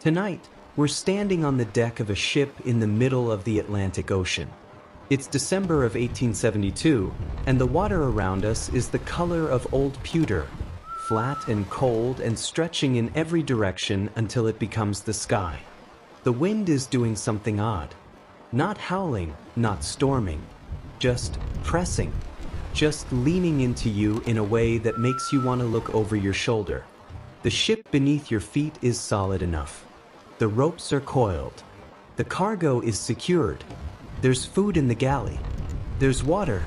Tonight, we're standing on the deck of a ship in the middle of the Atlantic Ocean. It's December of 1872, and the water around us is the color of old pewter, flat and cold and stretching in every direction until it becomes the sky. The wind is doing something odd. Not howling, not storming, just pressing, just leaning into you in a way that makes you want to look over your shoulder. The ship beneath your feet is solid enough. The ropes are coiled. The cargo is secured. There's food in the galley. There's water.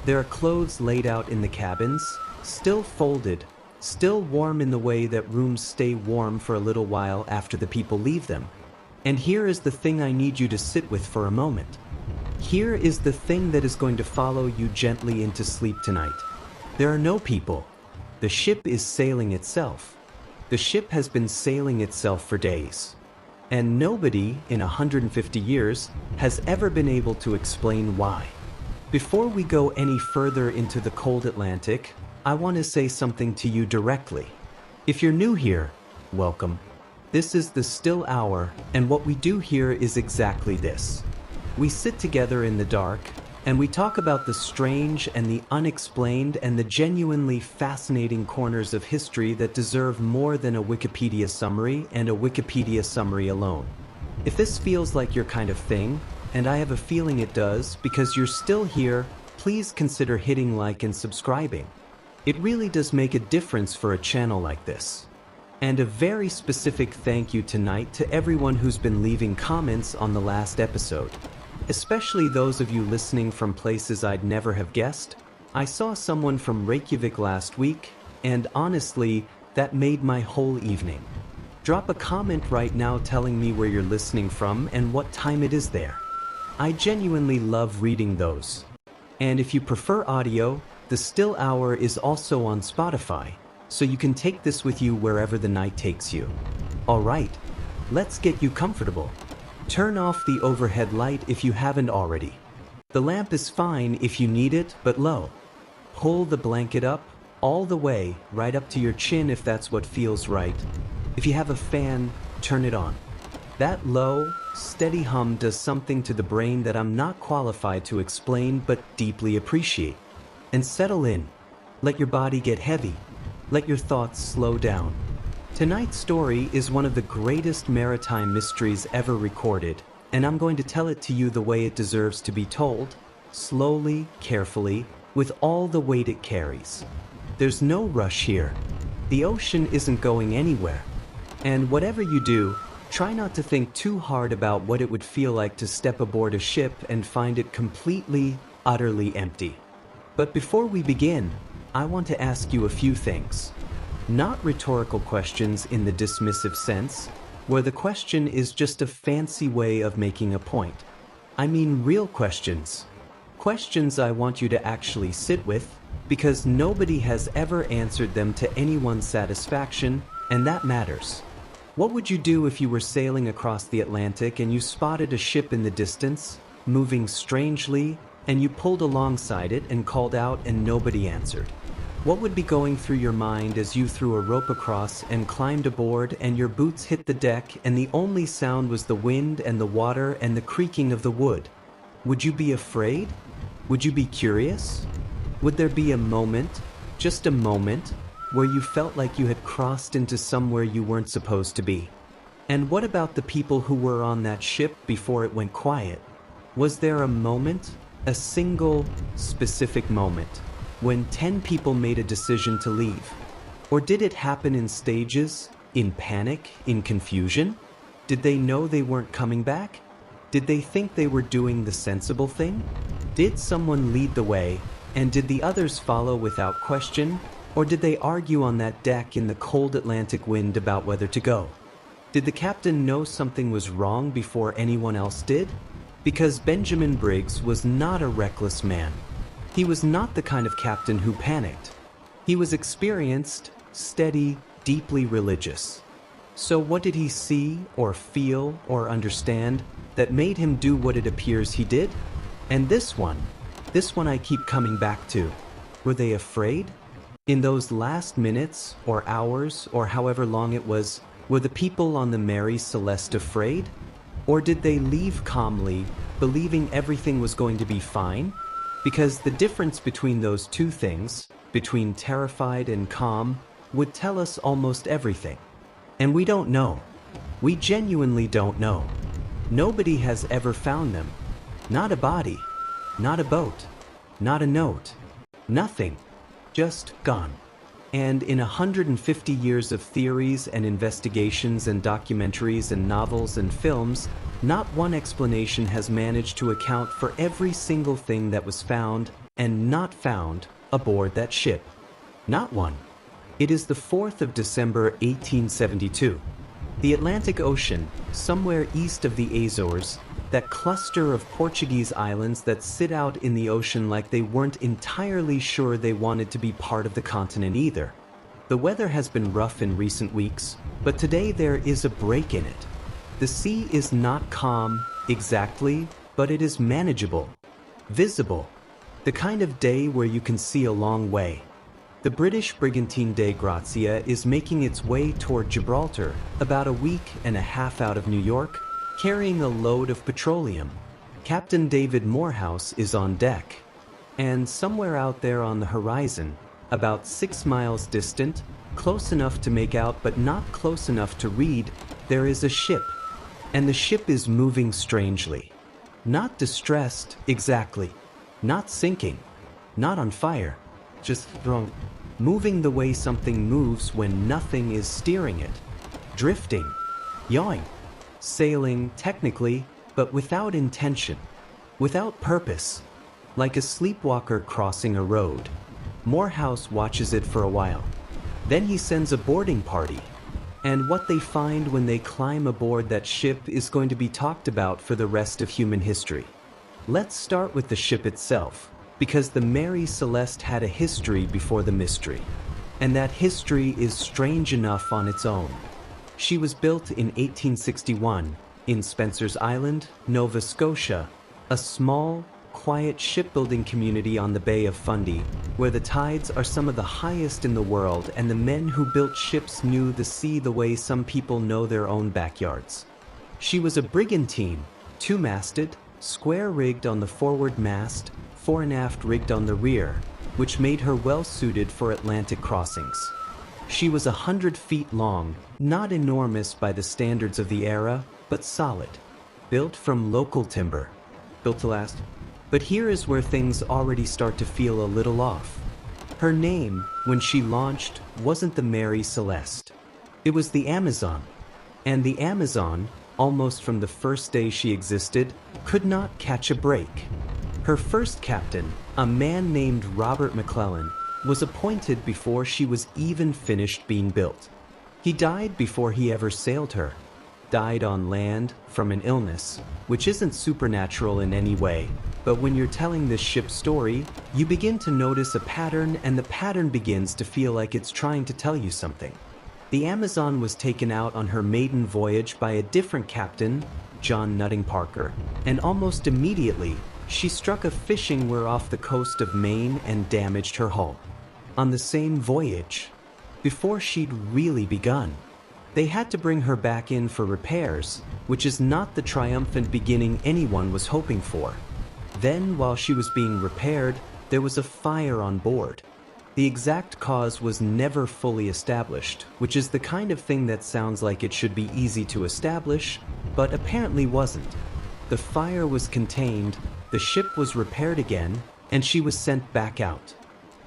There are clothes laid out in the cabins, still folded, still warm in the way that rooms stay warm for a little while after the people leave them. And here is the thing I need you to sit with for a moment. Here is the thing that is going to follow you gently into sleep tonight. There are no people. The ship is sailing itself. The ship has been sailing itself for days. And nobody in 150 years has ever been able to explain why. Before we go any further into the cold Atlantic, I want to say something to you directly. If you're new here, welcome. This is the Still Hour, and what we do here is exactly this. We sit together in the dark, and we talk about the strange and the unexplained and the genuinely fascinating corners of history that deserve more than a Wikipedia summary and a Wikipedia summary alone. If this feels like your kind of thing, and I have a feeling it does because you're still here, please consider hitting like and subscribing. It really does make a difference for a channel like this. And a very specific thank you tonight to everyone who's been leaving comments on the last episode. Especially those of you listening from places I'd never have guessed. I saw someone from Reykjavik last week, and honestly, that made my whole evening. Drop a comment right now telling me where you're listening from and what time it is there. I genuinely love reading those. And if you prefer audio, the Still Hour is also on Spotify, so you can take this with you wherever the night takes you. Alright, let's get you comfortable. Turn off the overhead light if you haven't already. The lamp is fine if you need it, but low. Pull the blanket up, all the way, right up to your chin if that's what feels right. If you have a fan, turn it on. That low, steady hum does something to the brain that I'm not qualified to explain but deeply appreciate. And settle in. Let your body get heavy. Let your thoughts slow down. Tonight's story is one of the greatest maritime mysteries ever recorded, and I'm going to tell it to you the way it deserves to be told, slowly, carefully, with all the weight it carries. There's no rush here. The ocean isn't going anywhere. And whatever you do, try not to think too hard about what it would feel like to step aboard a ship and find it completely, utterly empty. But before we begin, I want to ask you a few things. Not rhetorical questions in the dismissive sense, where the question is just a fancy way of making a point. I mean real questions. Questions I want you to actually sit with, because nobody has ever answered them to anyone's satisfaction, and that matters. What would you do if you were sailing across the Atlantic and you spotted a ship in the distance, moving strangely, and you pulled alongside it and called out and nobody answered? What would be going through your mind as you threw a rope across and climbed aboard and your boots hit the deck and the only sound was the wind and the water and the creaking of the wood? Would you be afraid? Would you be curious? Would there be a moment, just a moment, where you felt like you had crossed into somewhere you weren't supposed to be? And what about the people who were on that ship before it went quiet? Was there a moment, a single, specific moment, when 10 people made a decision to leave? Or did it happen in stages, in panic, in confusion? Did they know they weren't coming back? Did they think they were doing the sensible thing? Did someone lead the way, and did the others follow without question? Or did they argue on that deck in the cold Atlantic wind about whether to go? Did the captain know something was wrong before anyone else did? Because Benjamin Briggs was not a reckless man. He was not the kind of captain who panicked. He was experienced, steady, deeply religious. So what did he see or feel or understand that made him do what it appears he did? And this one I keep coming back to. Were they afraid? In those last minutes or hours or however long it was, Were the people on the Mary Celeste afraid? Or did they leave calmly, believing everything was going to be fine? Because the difference between those two things, between terrified and calm, would tell us almost everything. And we don't know. We genuinely don't know. Nobody has ever found them. Not a body, not a boat, not a note, nothing, just gone. And in 150 years of theories and investigations and documentaries and novels and films, not one explanation has managed to account for every single thing that was found and not found aboard that ship. Not one. It is the 4th of December 1872. The Atlantic Ocean, somewhere east of the Azores, that cluster of Portuguese islands that sit out in the ocean like they weren't entirely sure they wanted to be part of the continent either. The weather has been rough in recent weeks, but today there is a break in it. The sea is not calm, exactly, but it is manageable, visible, the kind of day where you can see a long way. The British brigantine Dei Grazia is making its way toward Gibraltar, about a week and a half out of New York, carrying a load of petroleum. Captain David Morehouse is on deck. And somewhere out there on the horizon, about 6 miles distant, close enough to make out but not close enough to read, there is a ship. And the ship is moving strangely. Not distressed, exactly. Not sinking. Not on fire. Just thrown. Moving the way something moves when nothing is steering it. Drifting. Yawing. Sailing, technically, but without intention. Without purpose. Like a sleepwalker crossing a road. Morehouse watches it for a while. Then he sends a boarding party. And what they find when they climb aboard that ship is going to be talked about for the rest of human history. Let's start with the ship itself, because the Mary Celeste had a history before the mystery. And that history is strange enough on its own. She was built in 1861 in Spencer's Island, Nova Scotia, a small, quiet shipbuilding community on the Bay of Fundy, where the tides are some of the highest in the world and the men who built ships knew the sea the way some people know their own backyards. She was a brigantine, two-masted, square-rigged on the forward mast, fore and aft rigged on the rear, which made her well-suited for Atlantic crossings. She was 100 feet long, not enormous by the standards of the era, but solid. Built from local timber. Built to last. But here is where things already start to feel a little off. Her name, when she launched, wasn't the Mary Celeste. It was the Amazon. And the Amazon, almost from the first day she existed, could not catch a break. Her first captain, a man named Robert McClellan, was appointed before she was even finished being built. He died before he ever sailed her. Died on land from an illness, which isn't supernatural in any way, but when you're telling this ship's story, you begin to notice a pattern, and the pattern begins to feel like it's trying to tell you something. The Amazon was taken out on her maiden voyage by a different captain, John Nutting Parker, and almost immediately, she struck a fishing weir off the coast of Maine and damaged her hull. On the same voyage, before she'd really begun. They had to bring her back in for repairs, which is not the triumphant beginning anyone was hoping for. Then, while she was being repaired, there was a fire on board. The exact cause was never fully established, which is the kind of thing that sounds like it should be easy to establish, but apparently wasn't. The fire was contained, the ship was repaired again, and she was sent back out.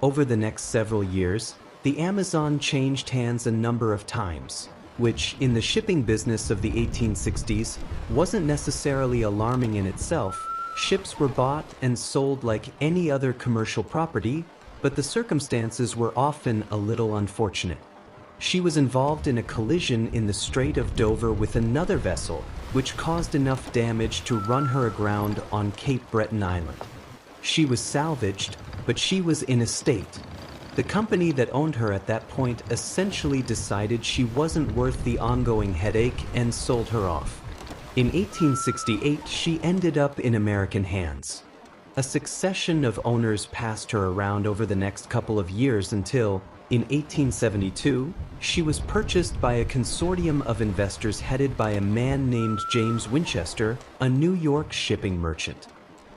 Over the next several years, the Amazon changed hands a number of times, which, in the shipping business of the 1860s, wasn't necessarily alarming in itself. Ships were bought and sold like any other commercial property, but the circumstances were often a little unfortunate. She was involved in a collision in the Strait of Dover with another vessel, which caused enough damage to run her aground on Cape Breton Island. She was salvaged, but she was in a state. The company that owned her at that point essentially decided she wasn't worth the ongoing headache and sold her off. In 1868, she ended up in American hands. A succession of owners passed her around over the next couple of years until, In 1872, she was purchased by a consortium of investors headed by a man named James Winchester, a New York shipping merchant.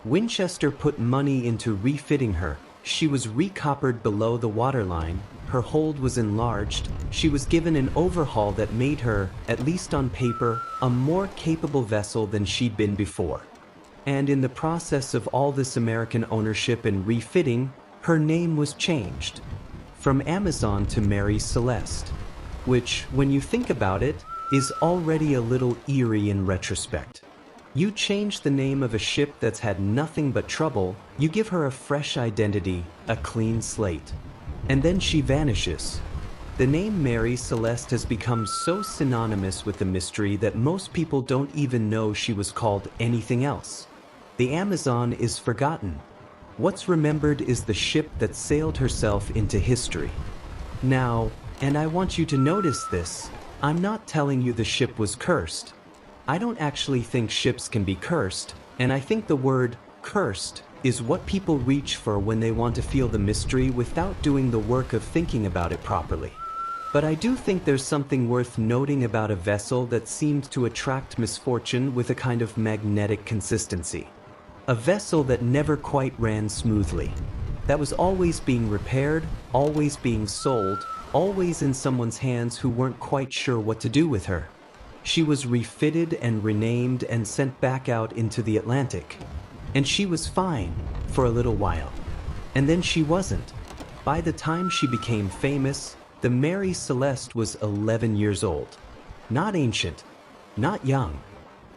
Winchester put money into refitting her. She was recoppered below the waterline, her hold was enlarged, she was given an overhaul that made her, at least on paper, a more capable vessel than she'd been before. And in the process of all this American ownership and refitting, her name was changed. From Amazon to Mary Celeste, which, when you think about it, is already a little eerie in retrospect. You change the name of a ship that's had nothing but trouble, you give her a fresh identity, a clean slate. And then she vanishes. The name Mary Celeste has become so synonymous with the mystery that most people don't even know she was called anything else. The Amazon is forgotten. What's remembered is the ship that sailed herself into history. Now, and I want you to notice this, I'm not telling you the ship was cursed. I don't actually think ships can be cursed, and I think the word cursed is what people reach for when they want to feel the mystery without doing the work of thinking about it properly. But I do think there's something worth noting about a vessel that seemed to attract misfortune with a kind of magnetic consistency. A vessel that never quite ran smoothly. That was always being repaired, always being sold, always in someone's hands who weren't quite sure what to do with her. She was refitted and renamed and sent back out into the Atlantic. And she was fine for a little while. And then she wasn't. By the time she became famous, the Mary Celeste was 11 years old. Not ancient, not young.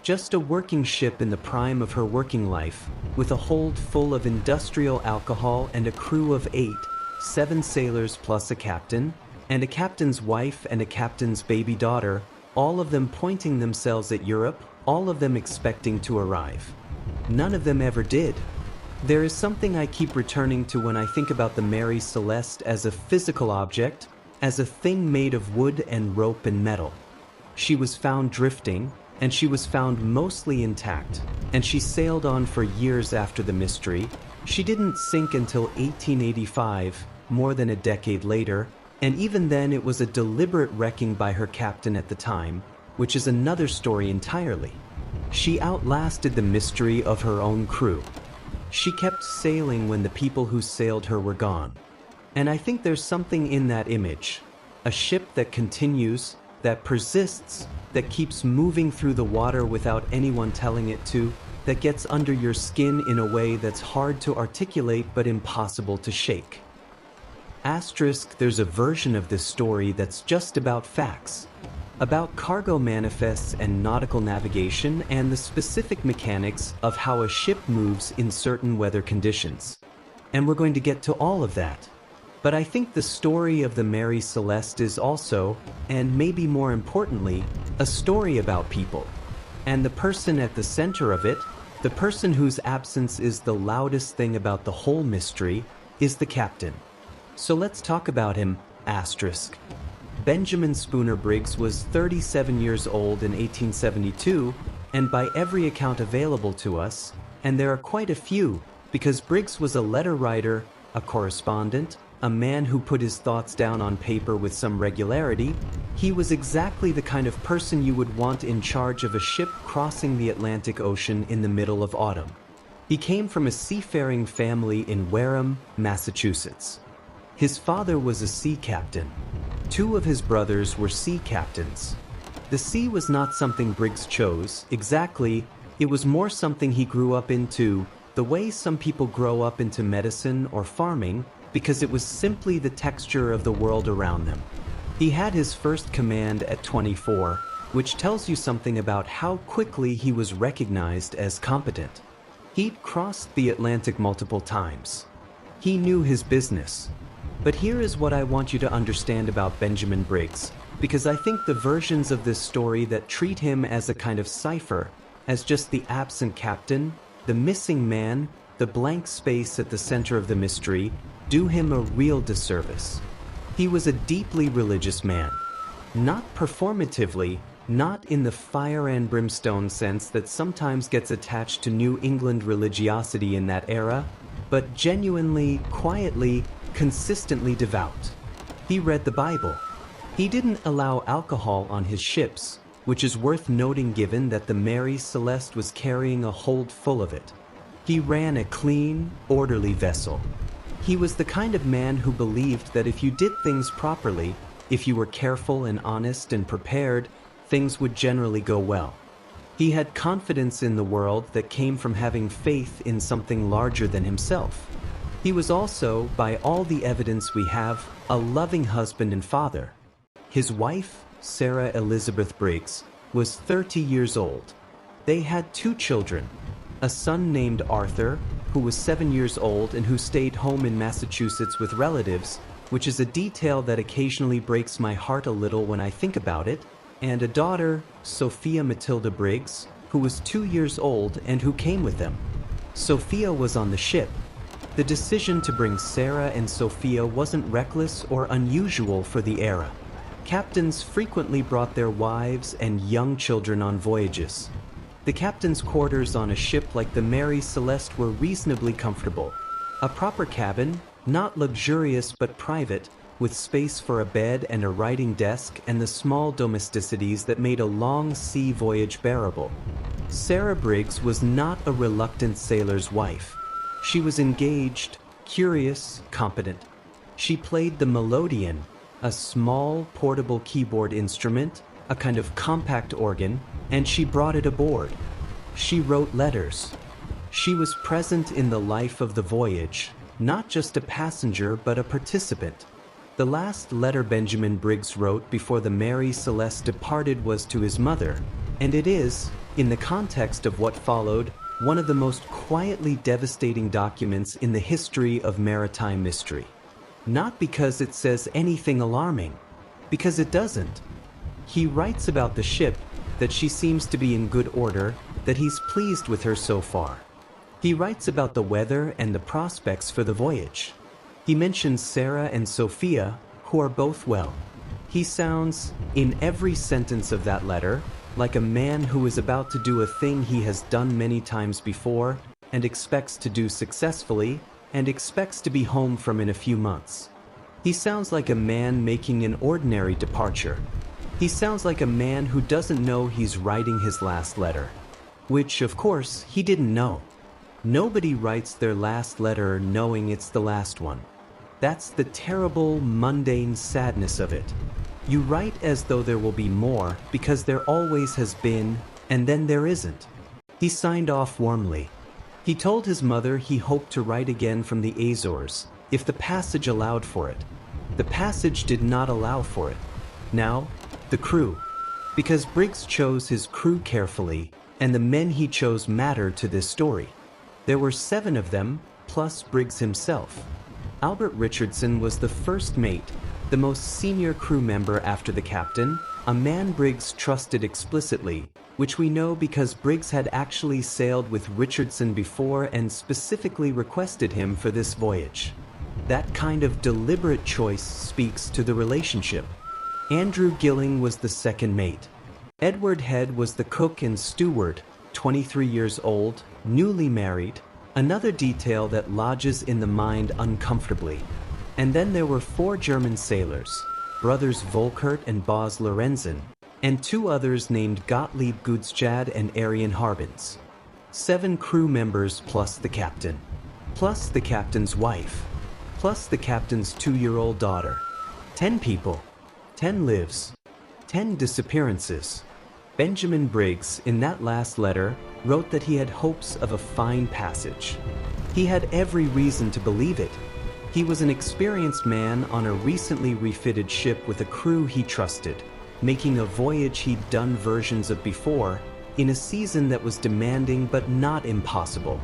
Just a working ship in the prime of her working life, with a hold full of industrial alcohol and a crew of 7 sailors plus a captain, and a captain's wife and a captain's baby daughter, all of them pointing themselves at Europe, all of them expecting to arrive. None of them ever did. There is something I keep returning to when I think about the Mary Celeste as a physical object, as a thing made of wood and rope and metal. She was found drifting, and she was found mostly intact, and she sailed on for years after the mystery. She didn't sink until 1885, more than a decade later, and even then it was a deliberate wrecking by her captain at the time, which is another story entirely. She outlasted the mystery of her own crew. She kept sailing when the people who sailed her were gone. And I think there's something in that image. A ship that continues, that persists, that keeps moving through the water without anyone telling it to, that gets under your skin in a way that's hard to articulate but impossible to shake. Asterisk, there's a version of this story that's just about facts. About cargo manifests and nautical navigation and the specific mechanics of how a ship moves in certain weather conditions. And we're going to get to all of that. But I think the story of the Mary Celeste is also, and maybe more importantly, a story about people. And the person at the center of it, the person whose absence is the loudest thing about the whole mystery, is the captain. So let's talk about him, asterisk. Benjamin Spooner Briggs was 37 years old in 1872, and by every account available to us, and there are quite a few, because Briggs was a letter writer, a correspondent, a man who put his thoughts down on paper with some regularity, he was exactly the kind of person you would want in charge of a ship crossing the Atlantic Ocean in the middle of autumn. He came from a seafaring family in Wareham, Massachusetts. His father was a sea captain. 2 of his brothers were sea captains. The sea was not something Briggs chose, exactly, it was more something he grew up into, the way some people grow up into medicine or farming, because it was simply the texture of the world around them. He had his first command at 24, which tells you something about how quickly he was recognized as competent. He'd crossed the Atlantic multiple times. He knew his business. But here is what I want you to understand about Benjamin Briggs, because I think the versions of this story that treat him as a kind of cipher, as just the absent captain, the missing man, the blank space at the center of the mystery, do him a real disservice. He was a deeply religious man. Not performatively, not in the fire and brimstone sense that sometimes gets attached to New England religiosity in that era, but genuinely, quietly, consistently devout. He read the Bible. He didn't allow alcohol on his ships, which is worth noting given that the Mary Celeste was carrying a hold full of it. He ran a clean, orderly vessel. He was the kind of man who believed that if you did things properly, if you were careful and honest and prepared, things would generally go well. He had confidence in the world that came from having faith in something larger than himself. He was also, by all the evidence we have, a loving husband and father. His wife, Sarah Elizabeth Briggs, was 30 years old. They had 2 children, a son named Arthur, who was 7 years old and who stayed home in Massachusetts with relatives, which is a detail that occasionally breaks my heart a little when I think about it, and a daughter, Sophia Matilda Briggs, who was 2 years old and who came with them. Sophia was on the ship. The decision to bring Sarah and Sophia wasn't reckless or unusual for the era. Captains frequently brought their wives and young children on voyages. The captain's quarters on a ship like the Mary Celeste were reasonably comfortable. A proper cabin, not luxurious but private, with space for a bed and a writing desk and the small domesticities that made a long sea voyage bearable. Sarah Briggs was not a reluctant sailor's wife. She was engaged, curious, competent. She played the melodeon, a small, portable keyboard instrument, a kind of compact organ, and she brought it aboard. She wrote letters. She was present in the life of the voyage, not just a passenger but a participant. The last letter Benjamin Briggs wrote before the Mary Celeste departed was to his mother, and it is, in the context of what followed, one of the most quietly devastating documents in the history of maritime mystery. Not because it says anything alarming, because it doesn't. He writes about the ship, that she seems to be in good order, that he's pleased with her so far. He writes about the weather and the prospects for the voyage. He mentions Sarah and Sophia, who are both well. He sounds, in every sentence of that letter, like a man who is about to do a thing he has done many times before, and expects to do successfully, and expects to be home from in a few months. He sounds like a man making an ordinary departure. He sounds like a man who doesn't know he's writing his last letter. Which, of course, he didn't know. Nobody writes their last letter knowing it's the last one. That's the terrible, mundane sadness of it. You write as though there will be more, because there always has been, and then there isn't. He signed off warmly. He told his mother he hoped to write again from the Azores, if the passage allowed for it. The passage did not allow for it. Now, the crew. Because Briggs chose his crew carefully, and the men he chose matter to this story. There were 7 of them, plus Briggs himself. Albert Richardson was the first mate, the most senior crew member after the captain, a man Briggs trusted explicitly, which we know because Briggs had actually sailed with Richardson before and specifically requested him for this voyage. That kind of deliberate choice speaks to the relationship. Andrew Gilling was the second mate. Edward Head was the cook and steward, 23 years old, newly married, another detail that lodges in the mind uncomfortably. And then there were 4 German sailors, brothers Volkert and Bos Lorenzen, and 2 others named Gottlieb Gudstad and Arian Harbins. 7 crew members plus the captain, plus the captain's wife, plus the captain's 2-year-old daughter. 10 people, 10 lives, 10 disappearances. Benjamin Briggs, in that last letter, wrote that he had hopes of a fine passage. He had every reason to believe it. He was an experienced man on a recently refitted ship with a crew he trusted, making a voyage he'd done versions of before, in a season that was demanding but not impossible.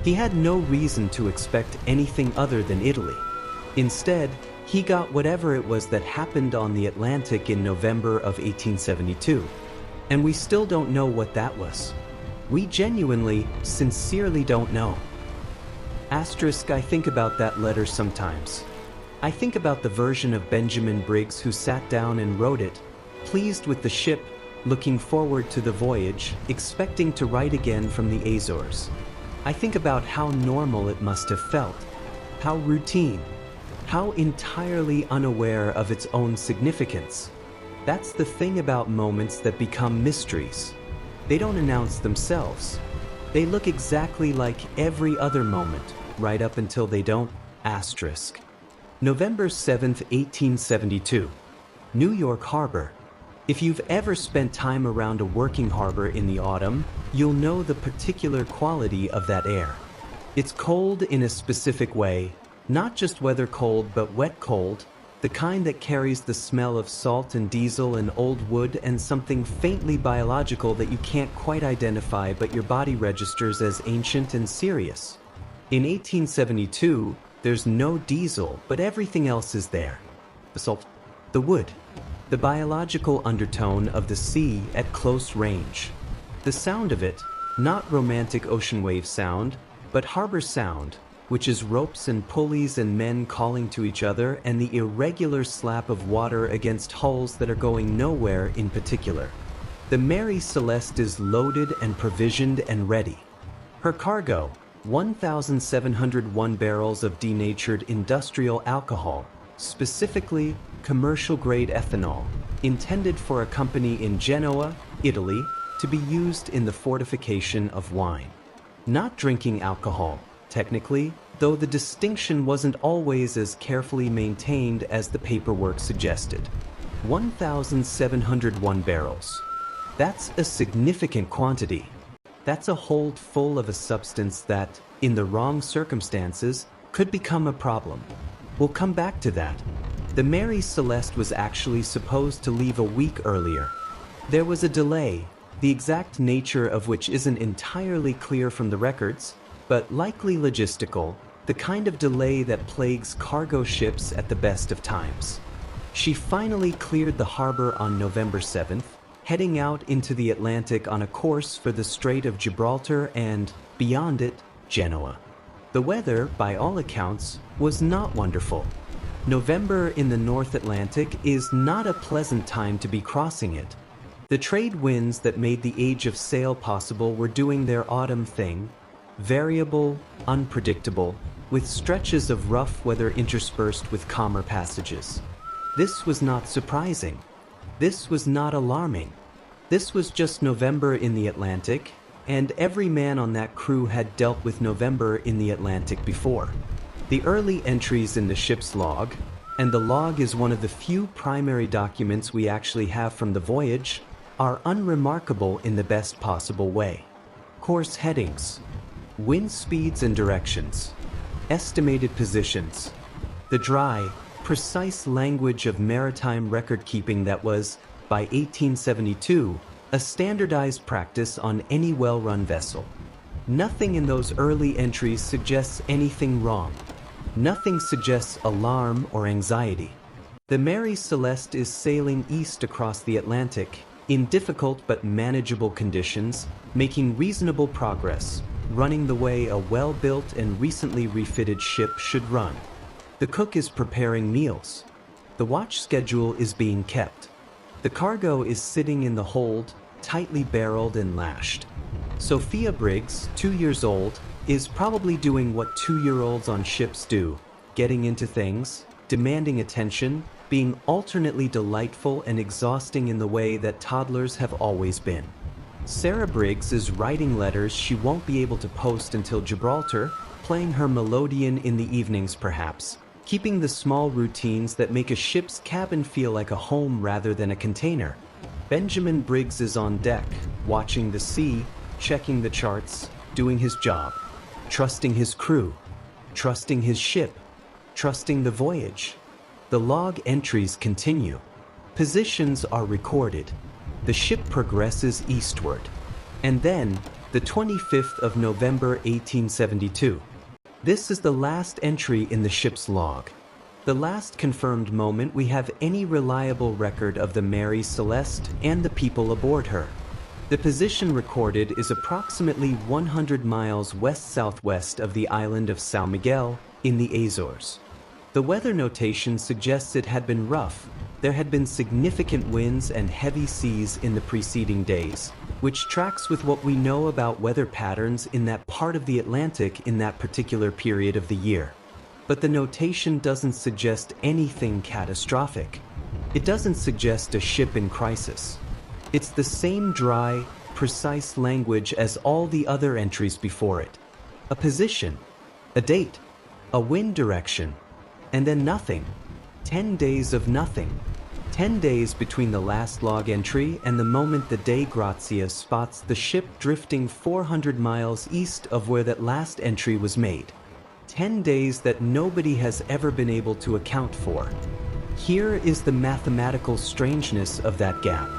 He had no reason to expect anything other than Italy. Instead, he got whatever it was that happened on the Atlantic in November of 1872. And we still don't know what that was. We genuinely, sincerely don't know. Asterisk, I think about that letter sometimes. I think about the version of Benjamin Briggs who sat down and wrote it, pleased with the ship, looking forward to the voyage, expecting to write again from the Azores. I think about how normal it must have felt, how routine, How entirely unaware of its own significance. That's the thing about moments that become mysteries. They don't announce themselves. They look exactly like every other moment, right up until they don't. Asterisk. November 7th, 1872. New York Harbor. If you've ever spent time around a working harbor in the autumn, you'll know the particular quality of that air. It's cold in a specific way, not just weather cold but wet cold, the kind that carries the smell of salt and diesel and old wood and something faintly biological that you can't quite identify but your body registers as ancient and serious. In 1872, there's no diesel, but everything else is there. The salt, the wood, the biological undertone of the sea at close range. The sound of it, not romantic ocean wave sound, but harbor sound, which is ropes and pulleys and men calling to each other and the irregular slap of water against hulls that are going nowhere in particular. The Mary Celeste is loaded and provisioned and ready. Her cargo, 1,701 barrels of denatured industrial alcohol, specifically commercial-grade ethanol, intended for a company in Genoa, Italy, to be used in the fortification of wine. Not drinking alcohol, technically, though the distinction wasn't always as carefully maintained as the paperwork suggested. 1,701 barrels. That's a significant quantity. That's a hold full of a substance that, in the wrong circumstances, could become a problem. We'll come back to that. The Mary Celeste was actually supposed to leave a week earlier. There was a delay, the exact nature of which isn't entirely clear from the records, but likely logistical, the kind of delay that plagues cargo ships at the best of times. She finally cleared the harbor on November 7th, heading out into the Atlantic on a course for the Strait of Gibraltar and, beyond it, Genoa. The weather, by all accounts, was not wonderful. November in the North Atlantic is not a pleasant time to be crossing it. The trade winds that made the age of sail possible were doing their autumn thing, variable, unpredictable, with stretches of rough weather interspersed with calmer passages. This was not surprising. This was not alarming. This was just November in the Atlantic, and every man on that crew had dealt with November in the Atlantic before. The early entries in the ship's log, and the log is one of the few primary documents we actually have from the voyage, are unremarkable in the best possible way. Course headings, wind speeds and directions, estimated positions, the dry, precise language of maritime record-keeping that was, by 1872, a standardized practice on any well-run vessel. Nothing in those early entries suggests anything wrong. Nothing suggests alarm or anxiety. The Mary Celeste is sailing east across the Atlantic, in difficult but manageable conditions, making reasonable progress, running the way a well-built and recently refitted ship should run. The cook is preparing meals. The watch schedule is being kept. The cargo is sitting in the hold, tightly barreled and lashed. Sophia Briggs, 2 years old, is probably doing what 2-year-olds on ships do, getting into things, demanding attention, being alternately delightful and exhausting in the way that toddlers have always been. Sarah Briggs is writing letters she won't be able to post until Gibraltar, playing her melodeon in the evenings perhaps, keeping the small routines that make a ship's cabin feel like a home rather than a container. Benjamin Briggs is on deck, watching the sea, checking the charts, doing his job, trusting his crew, trusting his ship, trusting the voyage. The log entries continue. Positions are recorded. The ship progresses eastward. And then, the 25th of November 1872. This is the last entry in the ship's log. The last confirmed moment we have any reliable record of the Mary Celeste and the people aboard her. The position recorded is approximately 100 miles west-southwest of the island of São Miguel in the Azores. The weather notation suggests it had been rough. There had been significant winds and heavy seas in the preceding days, which tracks with what we know about weather patterns in that part of the Atlantic in that particular period of the year. But the notation doesn't suggest anything catastrophic. It doesn't suggest a ship in crisis. It's the same dry, precise language as all the other entries before it. A position, a date, a wind direction, and then nothing. 10 days of nothing. 10 days between the last log entry and the moment the Dei Grazia spots the ship drifting 400 miles east of where that last entry was made. 10 days that nobody has ever been able to account for. Here is the mathematical strangeness of that gap.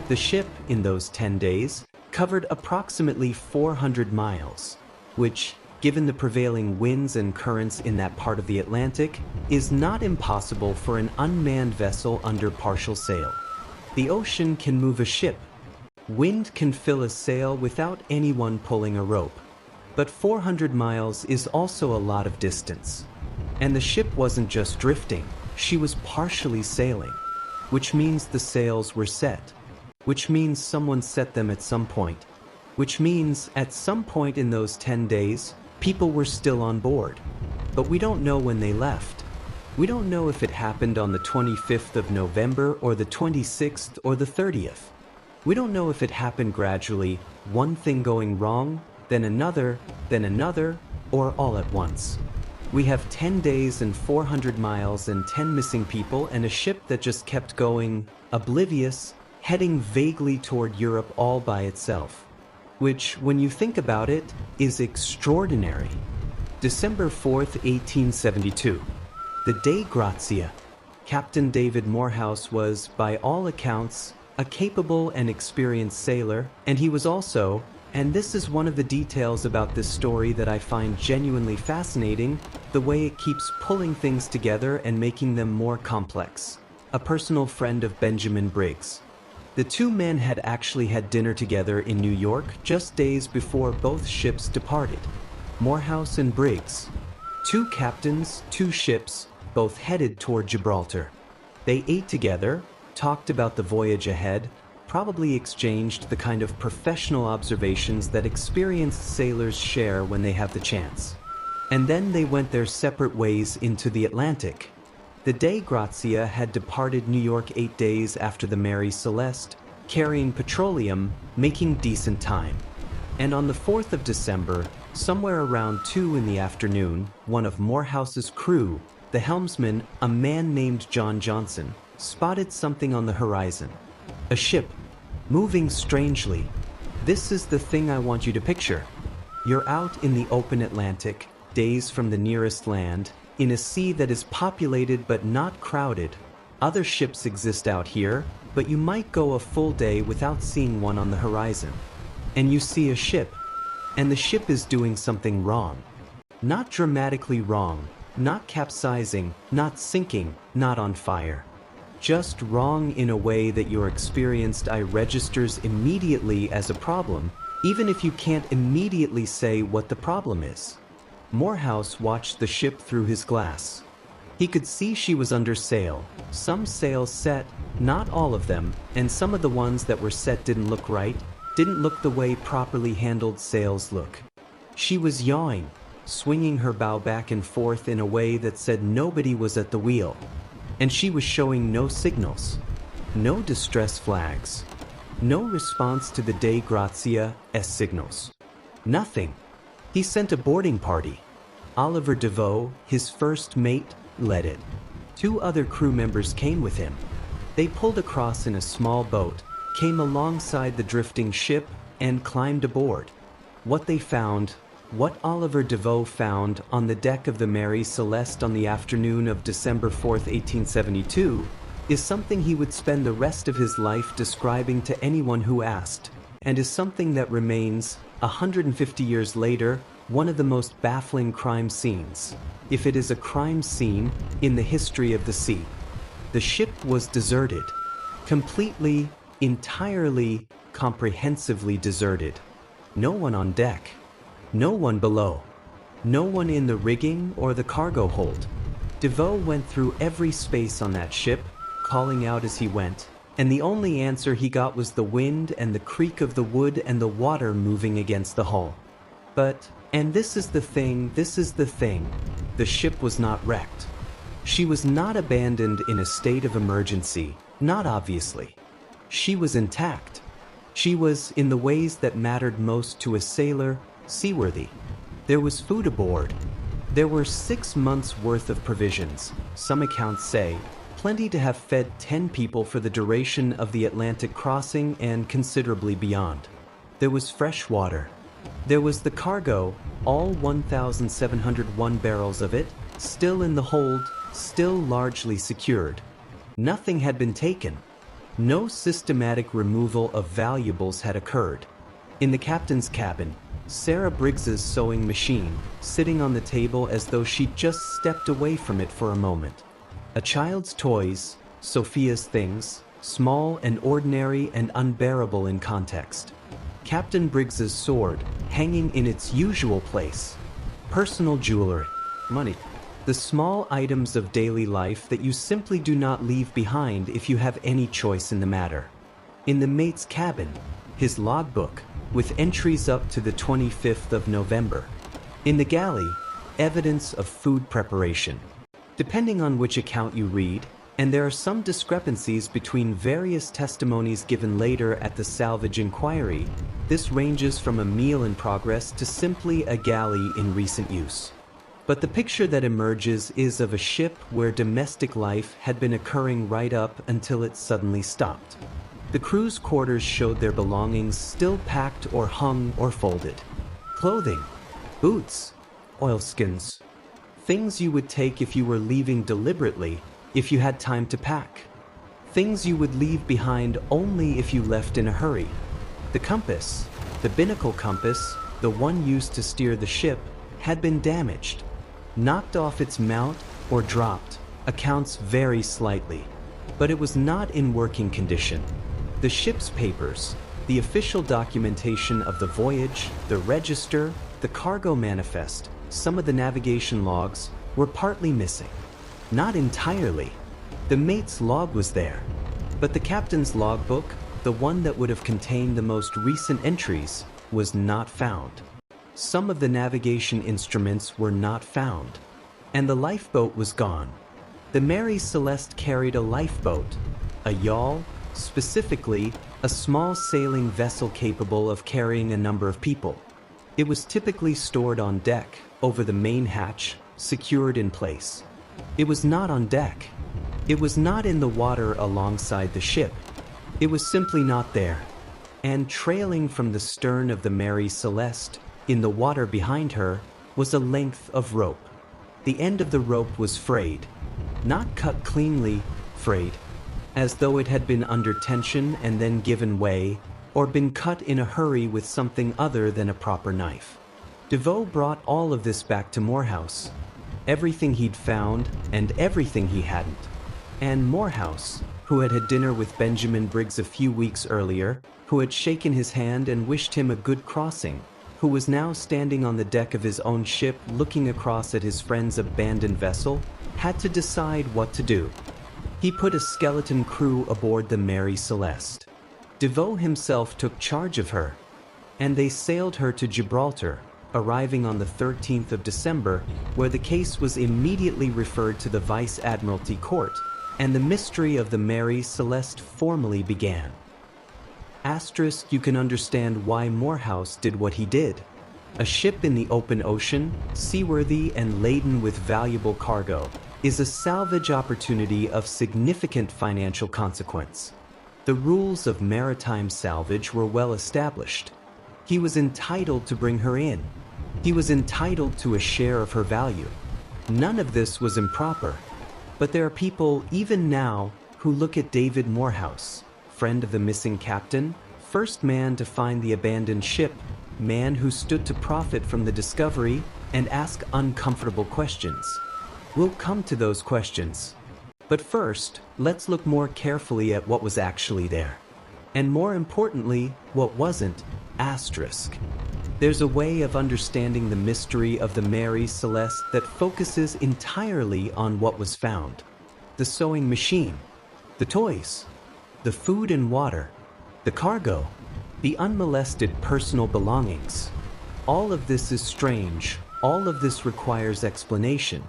The ship, in those 10 days, covered approximately 400 miles, which, given the prevailing winds and currents in that part of the Atlantic, is not impossible for an unmanned vessel under partial sail. The ocean can move a ship. Wind can fill a sail without anyone pulling a rope. But 400 miles is also a lot of distance. And the ship wasn't just drifting, she was partially sailing, which means the sails were set, which means someone set them at some point, which means at some point in those 10 days, people were still on board. But we don't know when they left. We don't know if it happened on the 25th of November or the 26th or the 30th. We don't know if it happened gradually, one thing going wrong, then another, or all at once. We have 10 days and 400 miles and 10 missing people and a ship that just kept going, oblivious, heading vaguely toward Europe all by itself. Which, when you think about it, is extraordinary. December 4th, 1872. The Dei Grazia. Captain David Morehouse was, by all accounts, a capable and experienced sailor, and he was also, and this is one of the details about this story that I find genuinely fascinating, the way it keeps pulling things together and making them more complex. A personal friend of Benjamin Briggs. The two men had actually had dinner together in New York just days before both ships departed. Morehouse and Briggs. Two captains, two ships, both headed toward Gibraltar. They ate together, talked about the voyage ahead, probably exchanged the kind of professional observations that experienced sailors share when they have the chance. And then they went their separate ways into the Atlantic. The Dei Grazia had departed New York 8 days after the Mary Celeste, carrying petroleum, making decent time. And on the 4th of December, somewhere around 2 in the afternoon, one of Morehouse's crew, the helmsman, a man named John Johnson, spotted something on the horizon. A ship, moving strangely. This is the thing I want you to picture. You're out in the open Atlantic, days from the nearest land, in a sea that is populated but not crowded. Other ships exist out here, but you might go a full day without seeing one on the horizon. And you see a ship, and the ship is doing something wrong. Not dramatically wrong, not capsizing, not sinking, not on fire. Just wrong in a way that your experienced eye registers immediately as a problem, even if you can't immediately say what the problem is. Morehouse watched the ship through his glass. He could see she was under sail, some sails set, not all of them, and some of the ones that were set didn't look right, didn't look the way properly handled sails look. She was yawing, swinging her bow back and forth in a way that said nobody was at the wheel. And she was showing no signals, no distress flags, no response to the Dei Grazia's signals. Nothing. He sent a boarding party. Oliver DeVoe, his first mate, led it. 2 other crew members came with him. They pulled across in a small boat, came alongside the drifting ship, and climbed aboard. What they found, what Oliver DeVoe found on the deck of the Mary Celeste on the afternoon of December 4th, 1872, is something he would spend the rest of his life describing to anyone who asked, and is something that remains, 150 years later, one of the most baffling crime scenes, if it is a crime scene, in the history of the sea. The ship was deserted. Completely, entirely, comprehensively deserted. No one on deck. No one below. No one in the rigging or the cargo hold. DeVoe went through every space on that ship, calling out as he went, and the only answer he got was the wind and the creak of the wood and the water moving against the hull. But, and this is the thing, The ship was not wrecked. She was not abandoned in a state of emergency, not obviously. She was intact. She was, in the ways that mattered most to a sailor, seaworthy. There was food aboard. There were 6 months' worth of provisions, some accounts say, plenty to have fed 10 people for the duration of the Atlantic crossing and considerably beyond. There was fresh water. There was the cargo, all 1,701 barrels of it, still in the hold, still largely secured. Nothing had been taken. No systematic removal of valuables had occurred. In the captain's cabin, Sarah Briggs's sewing machine, sitting on the table as though she'd just stepped away from it for a moment. A child's toys, Sophia's things, small and ordinary and unbearable in context. Captain Briggs's sword, hanging in its usual place. Personal jewelry, money. The small items of daily life that you simply do not leave behind if you have any choice in the matter. In the mate's cabin, his logbook, with entries up to the 25th of November. In the galley, evidence of food preparation. Depending on which account you read, and there are some discrepancies between various testimonies given later at the salvage inquiry, this ranges from a meal in progress to simply a galley in recent use. But the picture that emerges is of a ship where domestic life had been occurring right up until it suddenly stopped. The crew's quarters showed their belongings still packed or hung or folded. Clothing, boots, oilskins, things you would take if you were leaving deliberately, if you had time to pack. Things you would leave behind only if you left in a hurry. The compass, the binnacle compass, the one used to steer the ship, had been damaged. Knocked off its mount or dropped, accounts vary slightly. But it was not in working condition. The ship's papers, the official documentation of the voyage, the register, the cargo manifest, some of the navigation logs, were partly missing. Not entirely. The mate's log was there, but the captain's logbook, the one that would have contained the most recent entries, was not found. Some of the navigation instruments were not found, and the lifeboat was gone. The Mary Celeste carried a lifeboat, a yawl, specifically a small sailing vessel capable of carrying a number of people. It was typically stored on deck, over the main hatch, secured in place. It was not on deck. It was not in the water alongside the ship. It was simply not there. And trailing from the stern of the Mary Celeste, in the water behind her, was a length of rope. The end of the rope was frayed. Not cut cleanly, frayed, as though it had been under tension and then given way, or been cut in a hurry with something other than a proper knife. DeVoe brought all of this back to Morehouse. Everything he'd found and everything he hadn't. And Morehouse, who had had dinner with Benjamin Briggs a few weeks earlier, who had shaken his hand and wished him a good crossing, who was now standing on the deck of his own ship looking across at his friend's abandoned vessel, had to decide what to do. He put a skeleton crew aboard the Mary Celeste. DeVoe himself took charge of her, and they sailed her to Gibraltar, arriving on the 13th of December, where the case was immediately referred to the Vice Admiralty Court, and the mystery of the Mary Celeste formally began. Asterisk, you can understand why Morehouse did what he did. A ship in the open ocean, seaworthy and laden with valuable cargo, is a salvage opportunity of significant financial consequence. The rules of maritime salvage were well established. He was entitled to bring her in. He was entitled to a share of her value. None of this was improper. But there are people, even now, who look at David Morehouse, friend of the missing captain, first man to find the abandoned ship, man who stood to profit from the discovery, and ask uncomfortable questions. We'll come to those questions. But first, let's look more carefully at what was actually there. And more importantly, what wasn't. Asterisk. There's a way of understanding the mystery of the Mary Celeste that focuses entirely on what was found. The sewing machine, the toys, the food and water, the cargo, the unmolested personal belongings. All of this is strange, All of this requires explanation.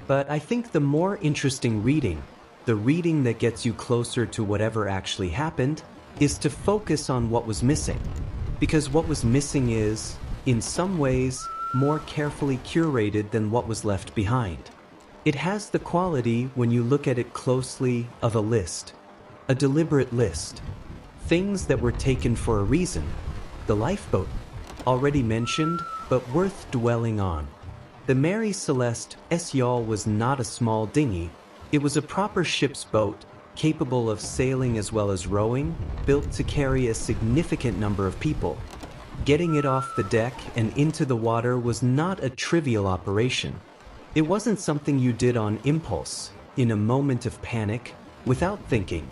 But I think the more interesting reading, the reading that gets you closer to whatever actually happened, is to focus on what was missing. Because what was missing is, in some ways, more carefully curated than what was left behind. It has the quality, when you look at it closely, of a list. A deliberate list. Things that were taken for a reason. The lifeboat, already mentioned, but worth dwelling on. The Mary Celeste's yawl was not a small dinghy. It was a proper ship's boat, capable of sailing as well as rowing, built to carry a significant number of people. Getting it off the deck and into the water was not a trivial operation. It wasn't something you did on impulse, in a moment of panic, without thinking.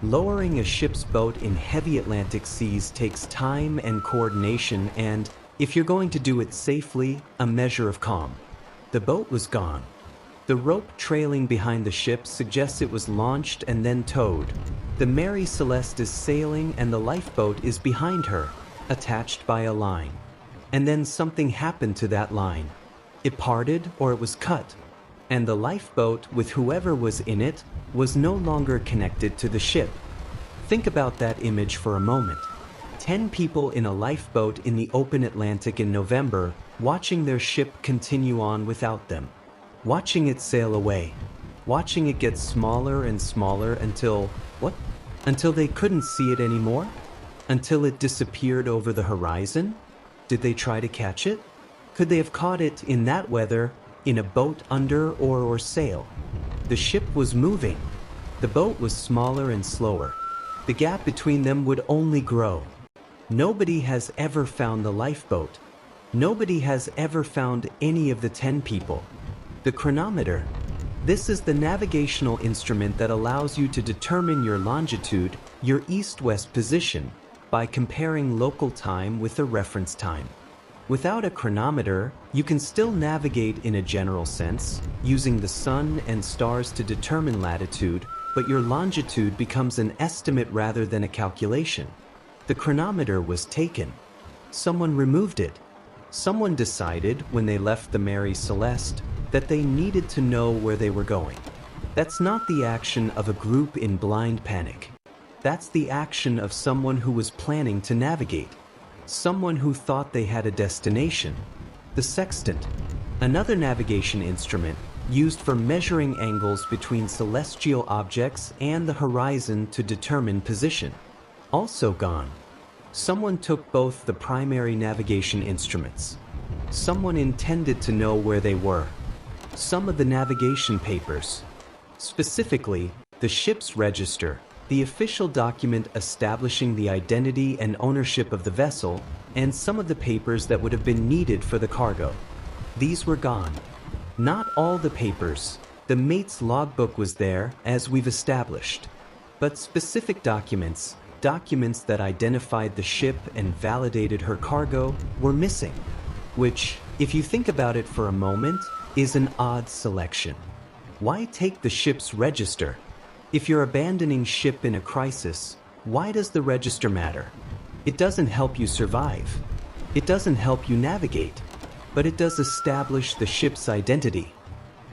Lowering a ship's boat in heavy Atlantic seas takes time and coordination and, if you're going to do it safely, a measure of calm. The boat was gone. The rope trailing behind the ship suggests it was launched and then towed. The Mary Celeste is sailing and the lifeboat is behind her, attached by a line. And then something happened to that line. It parted or it was cut. And the lifeboat, with whoever was in it, was no longer connected to the ship. Think about that image for a moment. 10 people in a lifeboat in the open Atlantic in November, watching their ship continue on without them. Watching it sail away. Watching it get smaller and smaller until, what? Until they couldn't see it anymore? Until it disappeared over the horizon? Did they try to catch it? Could they have caught it in that weather, in a boat under or sail? The ship was moving. The boat was smaller and slower. The gap between them would only grow. Nobody has ever found the lifeboat. Nobody has ever found any of the 10 people. The chronometer. This is the navigational instrument that allows you to determine your longitude, your east-west position, by comparing local time with the reference time. Without a chronometer, you can still navigate in a general sense, using the sun and stars to determine latitude, but your longitude becomes an estimate rather than a calculation. The chronometer was taken. Someone removed it. Someone decided, when they left the Mary Celeste, that they needed to know where they were going. That's not the action of a group in blind panic. That's the action of someone who was planning to navigate. Someone who thought they had a destination. The sextant, another navigation instrument used for measuring angles between celestial objects and the horizon to determine position. Also gone. Someone took both the primary navigation instruments. Someone intended to know where they were. Some of the navigation papers. Specifically, the ship's register, the official document establishing the identity and ownership of the vessel, and some of the papers that would have been needed for the cargo. These were gone. Not all the papers. The mate's logbook was there, as we've established. But specific documents, documents that identified the ship and validated her cargo, were missing. Which, if you think about it for a moment, is an odd selection. Why take the ship's register? If you're abandoning ship in a crisis, why does the register matter? It doesn't help you survive. It doesn't help you navigate. But it does establish the ship's identity.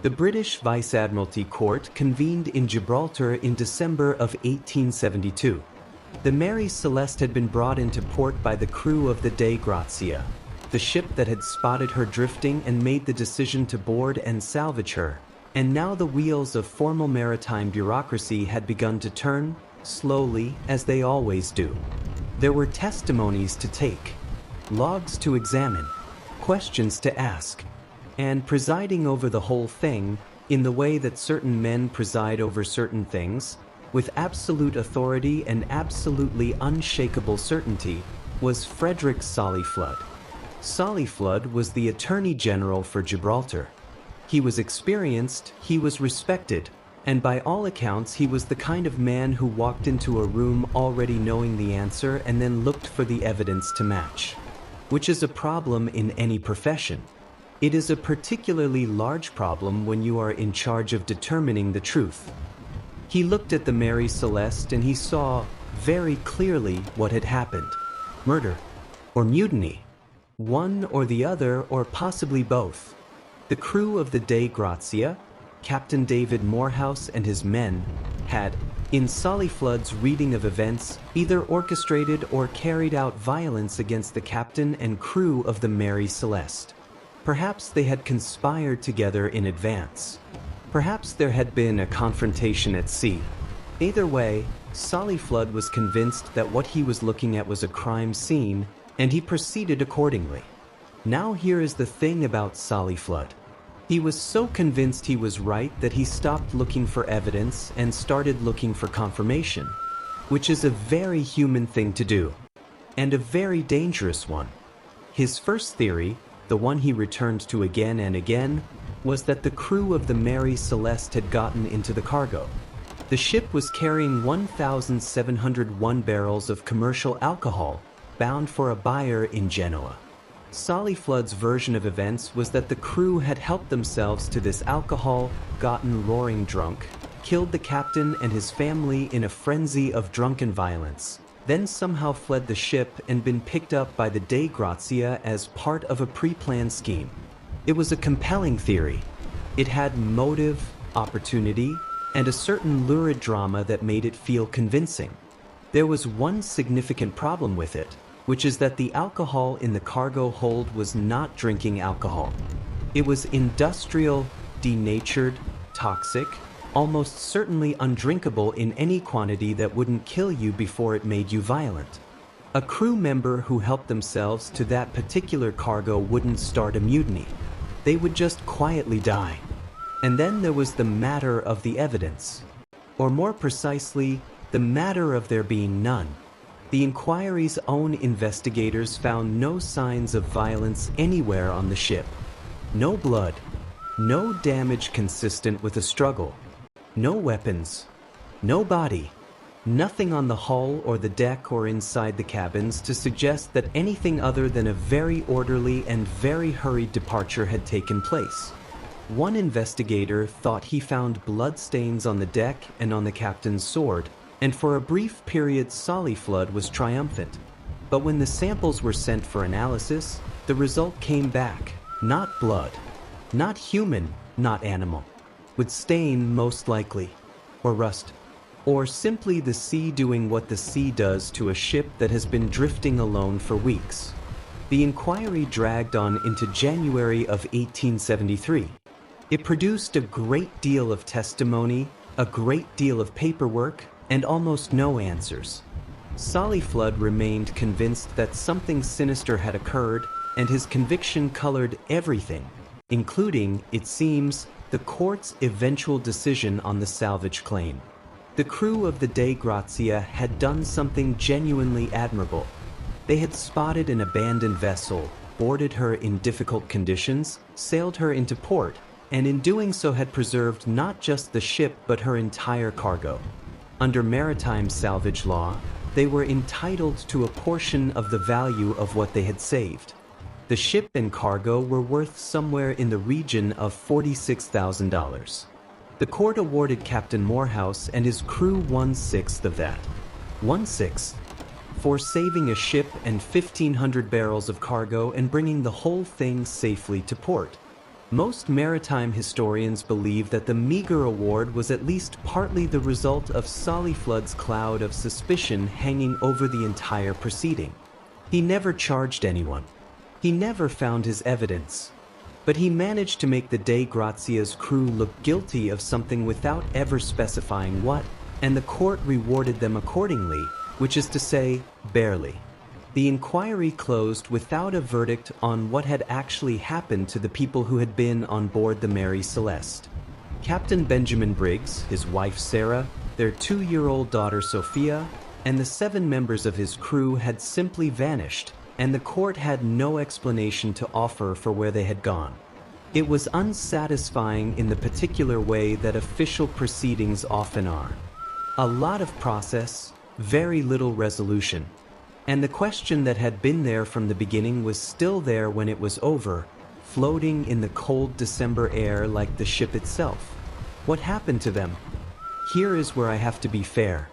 The British Vice Admiralty Court convened in Gibraltar in December of 1872. The Mary Celeste had been brought into port by the crew of the Dei Grazia, the ship that had spotted her drifting and made the decision to board and salvage her. And now the wheels of formal maritime bureaucracy had begun to turn, slowly, as they always do. There were testimonies to take, logs to examine, questions to ask, and presiding over the whole thing, in the way that certain men preside over certain things, with absolute authority and absolutely unshakable certainty, was Frederick Sollyflood. Sollyflood was the Attorney General for Gibraltar. He was experienced, he was respected, and by all accounts he was the kind of man who walked into a room already knowing the answer and then looked for the evidence to match. Which is a problem in any profession. It is a particularly large problem when you are in charge of determining the truth. He looked at the Mary Celeste and he saw, very clearly, what had happened. Murder. Or mutiny. One or the other, or possibly both. The crew of the Dei Grazia, Captain David Morehouse and his men, had, in Solly Flood's reading of events, either orchestrated or carried out violence against the captain and crew of the Mary Celeste. Perhaps they had conspired together in advance. Perhaps there had been a confrontation at sea. Either way, Solly Flood was convinced that what he was looking at was a crime scene, and he proceeded accordingly. Now here is the thing about Solly Flood. He was so convinced he was right that he stopped looking for evidence and started looking for confirmation, which is a very human thing to do, and a very dangerous one. His first theory, the one he returned to again and again, was that the crew of the Mary Celeste had gotten into the cargo. The ship was carrying 1,701 barrels of commercial alcohol, bound for a buyer in Genoa. Solly Flood's version of events was that the crew had helped themselves to this alcohol, gotten roaring drunk, killed the captain and his family in a frenzy of drunken violence, then somehow fled the ship and been picked up by the Dei Grazia as part of a pre-planned scheme. It was a compelling theory. It had motive, opportunity, and a certain lurid drama that made it feel convincing. There was one significant problem with it, which is that the alcohol in the cargo hold was not drinking alcohol. It was industrial, denatured, toxic, almost certainly undrinkable in any quantity that wouldn't kill you before it made you violent. A crew member who helped themselves to that particular cargo wouldn't start a mutiny. They would just quietly die. And then there was the matter of the evidence, or more precisely, the matter of there being none. The inquiry's own investigators found no signs of violence anywhere on the ship. No blood, no damage consistent with a struggle, no weapons, no body, nothing on the hull or the deck or inside the cabins to suggest that anything other than a very orderly and very hurried departure had taken place. One investigator thought he found bloodstains on the deck and on the captain's sword, and for a brief period Solly Flood was triumphant. But when the samples were sent for analysis, the result came back. Not blood. Not human, not animal. With stain most likely. Or rust. Or simply the sea doing what the sea does to a ship that has been drifting alone for weeks. The inquiry dragged on into January of 1873. It produced a great deal of testimony, a great deal of paperwork, and almost no answers. Solly Flood remained convinced that something sinister had occurred, and his conviction colored everything, including, it seems, the court's eventual decision on the salvage claim. The crew of the Dei Grazia had done something genuinely admirable. They had spotted an abandoned vessel, boarded her in difficult conditions, sailed her into port, and in doing so had preserved not just the ship but her entire cargo. Under maritime salvage law, they were entitled to a portion of the value of what they had saved. The ship and cargo were worth somewhere in the region of $46,000. The court awarded Captain Morehouse and his crew 1/6 of that. 1/6? For saving a ship and 1,500 barrels of cargo and bringing the whole thing safely to port. Most maritime historians believe that the meager award was at least partly the result of Solly Flood's cloud of suspicion hanging over the entire proceeding. He never charged anyone. He never found his evidence. But he managed to make the Dei Grazia's crew look guilty of something without ever specifying what, and the court rewarded them accordingly, which is to say, barely. The inquiry closed without a verdict on what had actually happened to the people who had been on board the Mary Celeste. Captain Benjamin Briggs, his wife Sarah, their 2-year-old daughter Sophia, and the 7 members of his crew had simply vanished, and the court had no explanation to offer for where they had gone. It was unsatisfying in the particular way that official proceedings often are. A lot of process, very little resolution. And the question that had been there from the beginning was still there when it was over, floating in the cold December air like the ship itself. What happened to them? Here is where I have to be fair,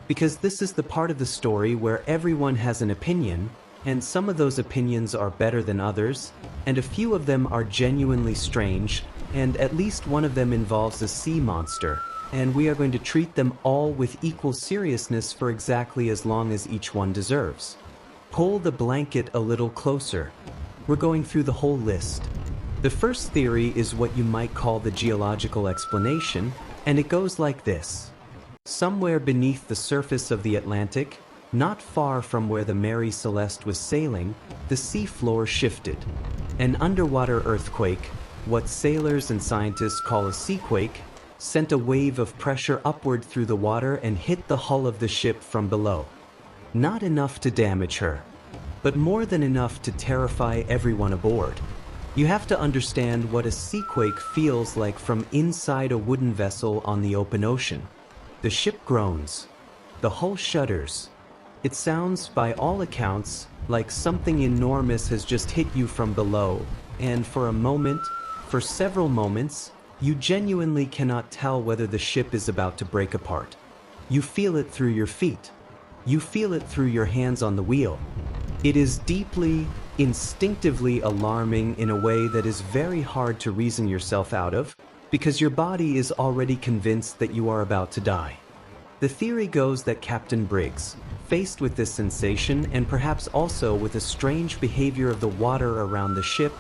because this is the part of the story where everyone has an opinion, and some of those opinions are better than others, and a few of them are genuinely strange, and at least one of them involves a sea monster, and we are going to treat them all with equal seriousness for exactly as long as each one deserves. Pull the blanket a little closer. We're going through the whole list. The first theory is what you might call the geological explanation, and it goes like this. Somewhere beneath the surface of the Atlantic, not far from where the Mary Celeste was sailing, the seafloor shifted. An underwater earthquake, what sailors and scientists call a seaquake, sent a wave of pressure upward through the water and hit the hull of the ship from below. Not enough to damage her, but more than enough to terrify everyone aboard. You have to understand what a seaquake feels like from inside a wooden vessel on the open ocean. The ship groans. The hull shudders. It sounds, by all accounts, like something enormous has just hit you from below, and for a moment, for several moments, you genuinely cannot tell whether the ship is about to break apart. You feel it through your feet. You feel it through your hands on the wheel. It is deeply, instinctively alarming in a way that is very hard to reason yourself out of, because your body is already convinced that you are about to die. The theory goes that Captain Briggs, faced with this sensation and perhaps also with a strange behavior of the water around the ship,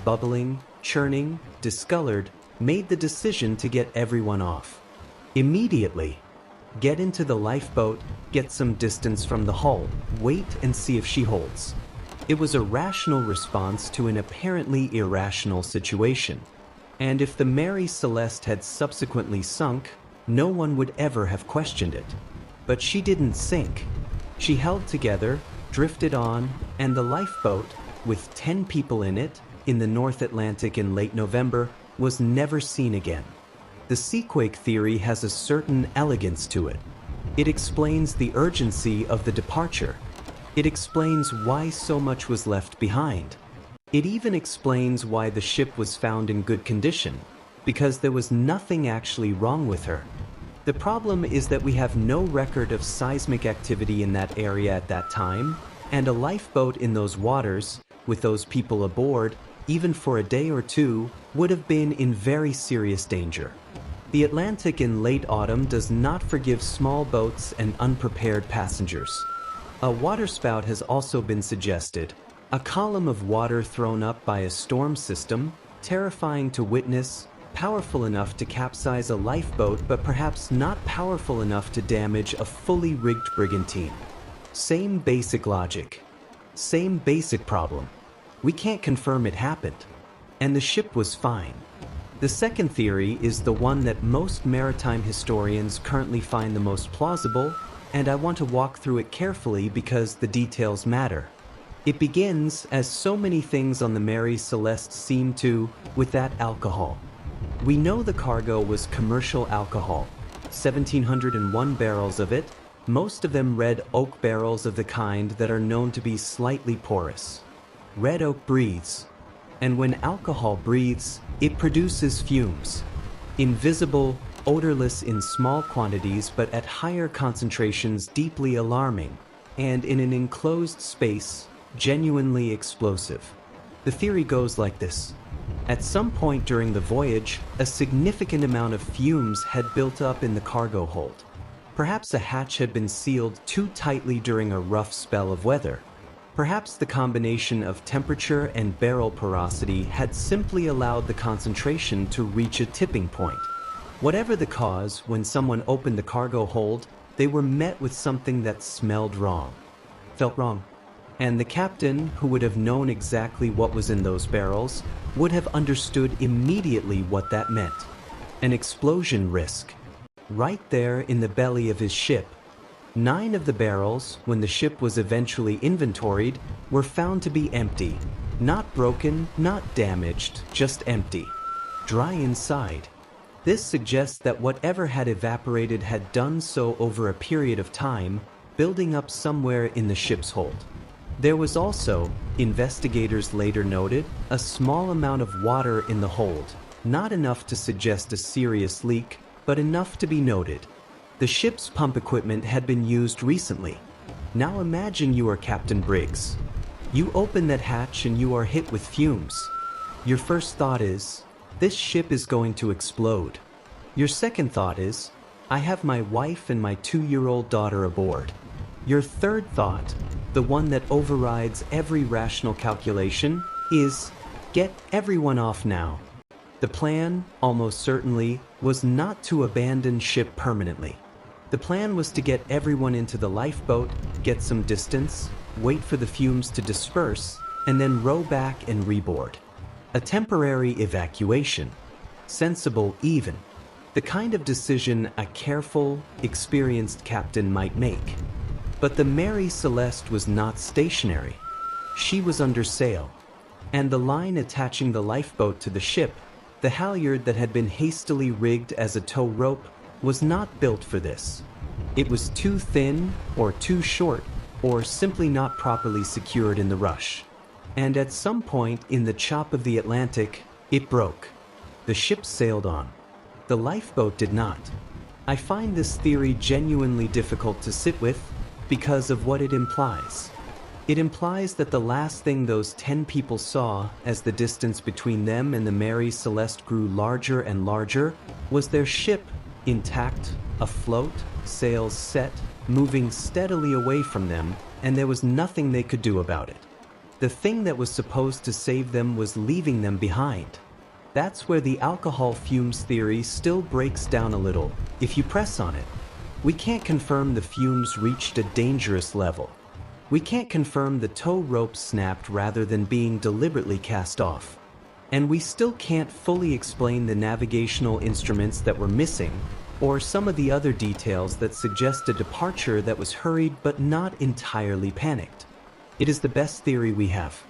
bubbling, churning, discolored, made the decision to get everyone off. Immediately. Get into the lifeboat, get some distance from the hull, wait and see if she holds. It was a rational response to an apparently irrational situation. And if the Mary Celeste had subsequently sunk, no one would ever have questioned it. But she didn't sink. She held together, drifted on, and the lifeboat, with 10 people in it, in the North Atlantic in late November, was never seen again. The seaquake theory has a certain elegance to it. It explains the urgency of the departure. It explains why so much was left behind. It even explains why the ship was found in good condition, because there was nothing actually wrong with her. The problem is that we have no record of seismic activity in that area at that time, and a lifeboat in those waters, with those people aboard, even for a day or two, would have been in very serious danger. The Atlantic in late autumn does not forgive small boats and unprepared passengers. A waterspout has also been suggested, a column of water thrown up by a storm system, terrifying to witness, powerful enough to capsize a lifeboat but perhaps not powerful enough to damage a fully rigged brigantine. Same basic logic. Same basic problem. We can't confirm it happened. And the ship was fine. The second theory is the one that most maritime historians currently find the most plausible, and I want to walk through it carefully because the details matter. It begins, as so many things on the Mary Celeste seem to, with that alcohol. We know the cargo was commercial alcohol, 1,701 barrels of it, most of them red oak barrels of the kind that are known to be slightly porous. Red oak breathes. And when alcohol breathes, it produces fumes. Invisible, odorless in small quantities but at higher concentrations, deeply alarming, and in an enclosed space, genuinely explosive. The theory goes like this. At some point during the voyage, a significant amount of fumes had built up in the cargo hold. Perhaps a hatch had been sealed too tightly during a rough spell of weather. Perhaps the combination of temperature and barrel porosity had simply allowed the concentration to reach a tipping point. Whatever the cause, when someone opened the cargo hold, they were met with something that smelled wrong. Felt wrong. And the captain, who would have known exactly what was in those barrels, would have understood immediately what that meant. An explosion risk. Right there in the belly of his ship. 9 of the barrels, when the ship was eventually inventoried, were found to be empty. Not broken, not damaged, just empty. Dry inside. This suggests that whatever had evaporated had done so over a period of time, building up somewhere in the ship's hold. There was also, investigators later noted, a small amount of water in the hold, not enough to suggest a serious leak, but enough to be noted. The ship's pump equipment had been used recently. Now imagine you are Captain Briggs. You open that hatch and you are hit with fumes. Your first thought is, this ship is going to explode. Your second thought is, I have my wife and my 2-year-old daughter aboard. Your third thought, the one that overrides every rational calculation, is, get everyone off now. The plan, almost certainly, was not to abandon ship permanently. The plan was to get everyone into the lifeboat, get some distance, wait for the fumes to disperse, and then row back and reboard. A temporary evacuation. Sensible even. The kind of decision a careful, experienced captain might make. But the Mary Celeste was not stationary. She was under sail. And the line attaching the lifeboat to the ship, the halyard that had been hastily rigged as a tow rope, was not built for this. It was too thin, or too short, or simply not properly secured in the rush. And at some point in the chop of the Atlantic, it broke. The ship sailed on. The lifeboat did not. I find this theory genuinely difficult to sit with because of what it implies. It implies that the last thing those 10 people saw as the distance between them and the Mary Celeste grew larger and larger was their ship, intact, afloat, sails set, moving steadily away from them, and there was nothing they could do about it. The thing that was supposed to save them was leaving them behind. That's where the alcohol fumes theory still breaks down a little, if you press on it. We can't confirm the fumes reached a dangerous level. We can't confirm the tow rope snapped rather than being deliberately cast off. And we still can't fully explain the navigational instruments that were missing, or some of the other details that suggest a departure that was hurried but not entirely panicked. It is the best theory we have.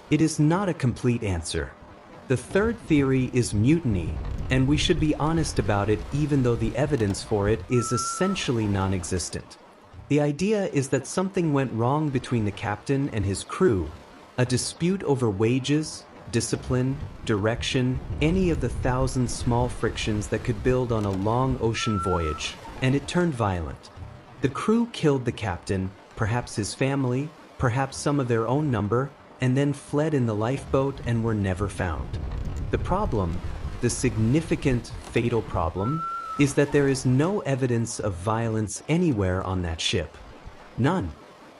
It is not a complete answer. The third theory is mutiny, and we should be honest about it even though the evidence for it is essentially non-existent. The idea is that something went wrong between the captain and his crew, a dispute over wages, discipline, direction, any of the thousand small frictions that could build on a long ocean voyage, and it turned violent. The crew killed the captain, perhaps his family, perhaps some of their own number, and then fled in the lifeboat and were never found. The problem, the significant, fatal problem, is that there is no evidence of violence anywhere on that ship. None.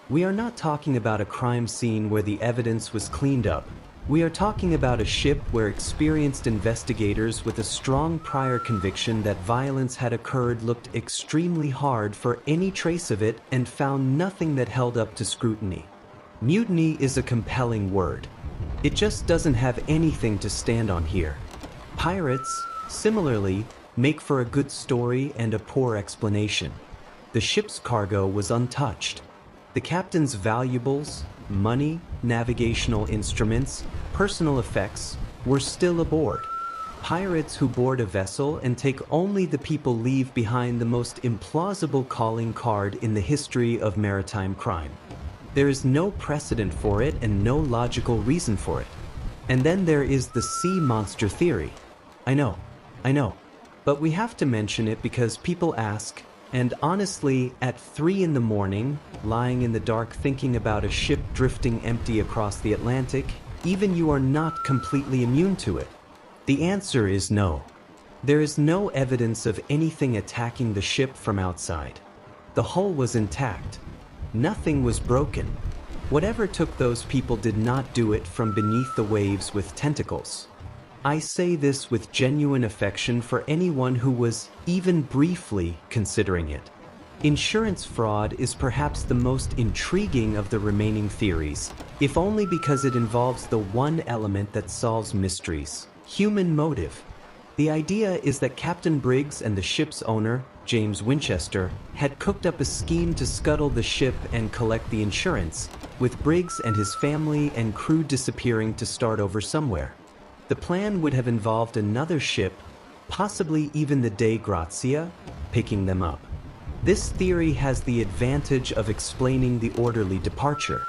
We are not talking about a crime scene where the evidence was cleaned up. We are talking about a ship where experienced investigators with a strong prior conviction that violence had occurred looked extremely hard for any trace of it and found nothing that held up to scrutiny. Mutiny is a compelling word. It just doesn't have anything to stand on here. Pirates, similarly, make for a good story and a poor explanation. The ship's cargo was untouched. The captain's valuables, money, navigational instruments, personal effects were still aboard. Pirates who board a vessel and take only the people leave behind the most implausible calling card in the history of maritime crime. There is no precedent for it and no logical reason for it. And then there is the sea monster theory. I know. But we have to mention it because people ask, and honestly, at 3 in the morning, lying in the dark thinking about a ship drifting empty across the Atlantic, even you are not completely immune to it. The answer is no. There is no evidence of anything attacking the ship from outside. The hull was intact. Nothing was broken. Whatever took those people did not do it from beneath the waves with tentacles. I say this with genuine affection for anyone who was, even briefly, considering it. Insurance fraud is perhaps the most intriguing of the remaining theories, if only because it involves the one element that solves mysteries: human motive. The idea is that Captain Briggs and the ship's owner, James Winchester, had cooked up a scheme to scuttle the ship and collect the insurance, with Briggs and his family and crew disappearing to start over somewhere. The plan would have involved another ship, possibly even the Dei Grazia, picking them up. This theory has the advantage of explaining the orderly departure.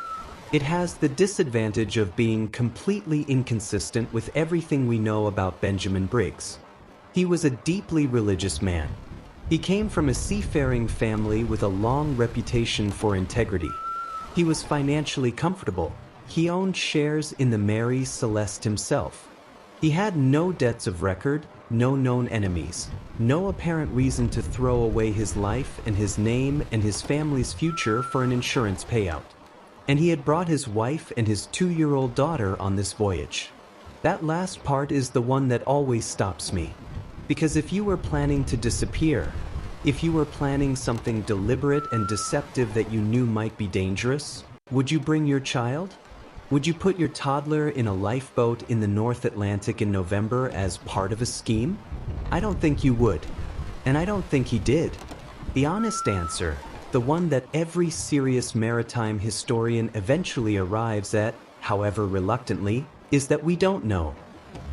It has the disadvantage of being completely inconsistent with everything we know about Benjamin Briggs. He was a deeply religious man. He came from a seafaring family with a long reputation for integrity. He was financially comfortable. He owned shares in the Mary Celeste himself. He had no debts of record, no known enemies, no apparent reason to throw away his life and his name and his family's future for an insurance payout. And he had brought his wife and his 2-year-old daughter on this voyage. That last part is the one that always stops me. Because if you were planning to disappear, if you were planning something deliberate and deceptive that you knew might be dangerous, would you bring your child? Would you put your toddler in a lifeboat in the North Atlantic in November as part of a scheme? I don't think you would. And I don't think he did. The honest answer, the one that every serious maritime historian eventually arrives at, however reluctantly, is that we don't know.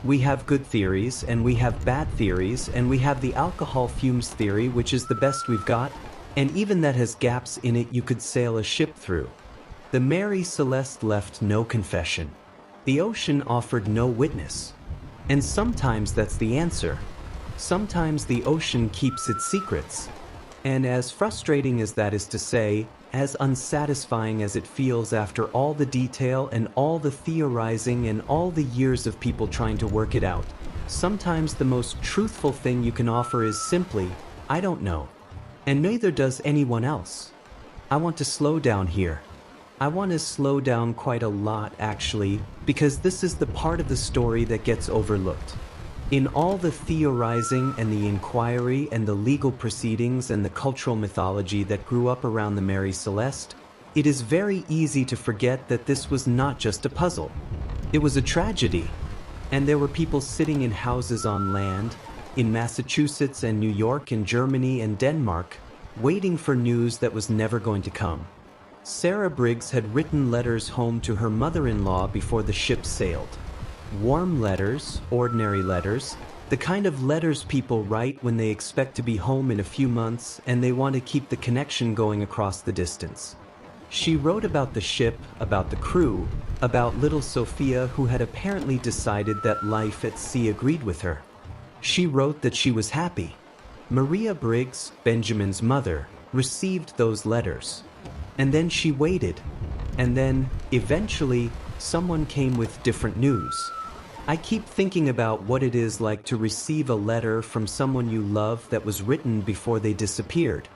We have good theories, and we have bad theories, and we have the alcohol fumes theory, which is the best we've got, and even that has gaps in it you could sail a ship through. The Mary Celeste left no confession. The ocean offered no witness. And sometimes that's the answer. Sometimes the ocean keeps its secrets. And as frustrating as that is to say, as unsatisfying as it feels after all the detail and all the theorizing and all the years of people trying to work it out, sometimes the most truthful thing you can offer is simply, I don't know. And neither does anyone else. I want to slow down here. I want to slow down quite a lot, actually, because this is the part of the story that gets overlooked. In all the theorizing and the inquiry and the legal proceedings and the cultural mythology that grew up around the Mary Celeste, it is very easy to forget that this was not just a puzzle. It was a tragedy. And there were people sitting in houses on land, in Massachusetts and New York and Germany and Denmark, waiting for news that was never going to come. Sarah Briggs had written letters home to her mother-in-law before the ship sailed. Warm letters, ordinary letters, the kind of letters people write when they expect to be home in a few months and they want to keep the connection going across the distance. She wrote about the ship, about the crew, about little Sophia, who had apparently decided that life at sea agreed with her. She wrote that she was happy. Maria Briggs, Benjamin's mother, received those letters. And then she waited. And then, eventually, someone came with different news. I keep thinking about what it is like to receive a letter from someone you love that was written before they disappeared.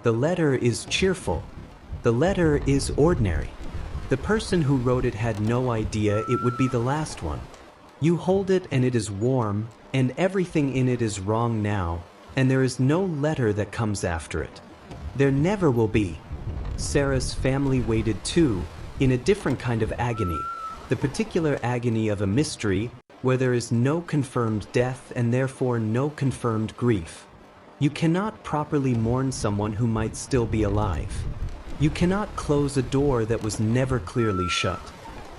The letter is cheerful. The letter is ordinary. The person who wrote it had no idea it would be the last one. You hold it and it is warm, and everything in it is wrong now, and there is no letter that comes after it. There never will be. Sarah's family waited too, in a different kind of agony, the particular agony of a mystery where there is no confirmed death and therefore no confirmed grief. You cannot properly mourn someone who might still be alive. You cannot close a door that was never clearly shut.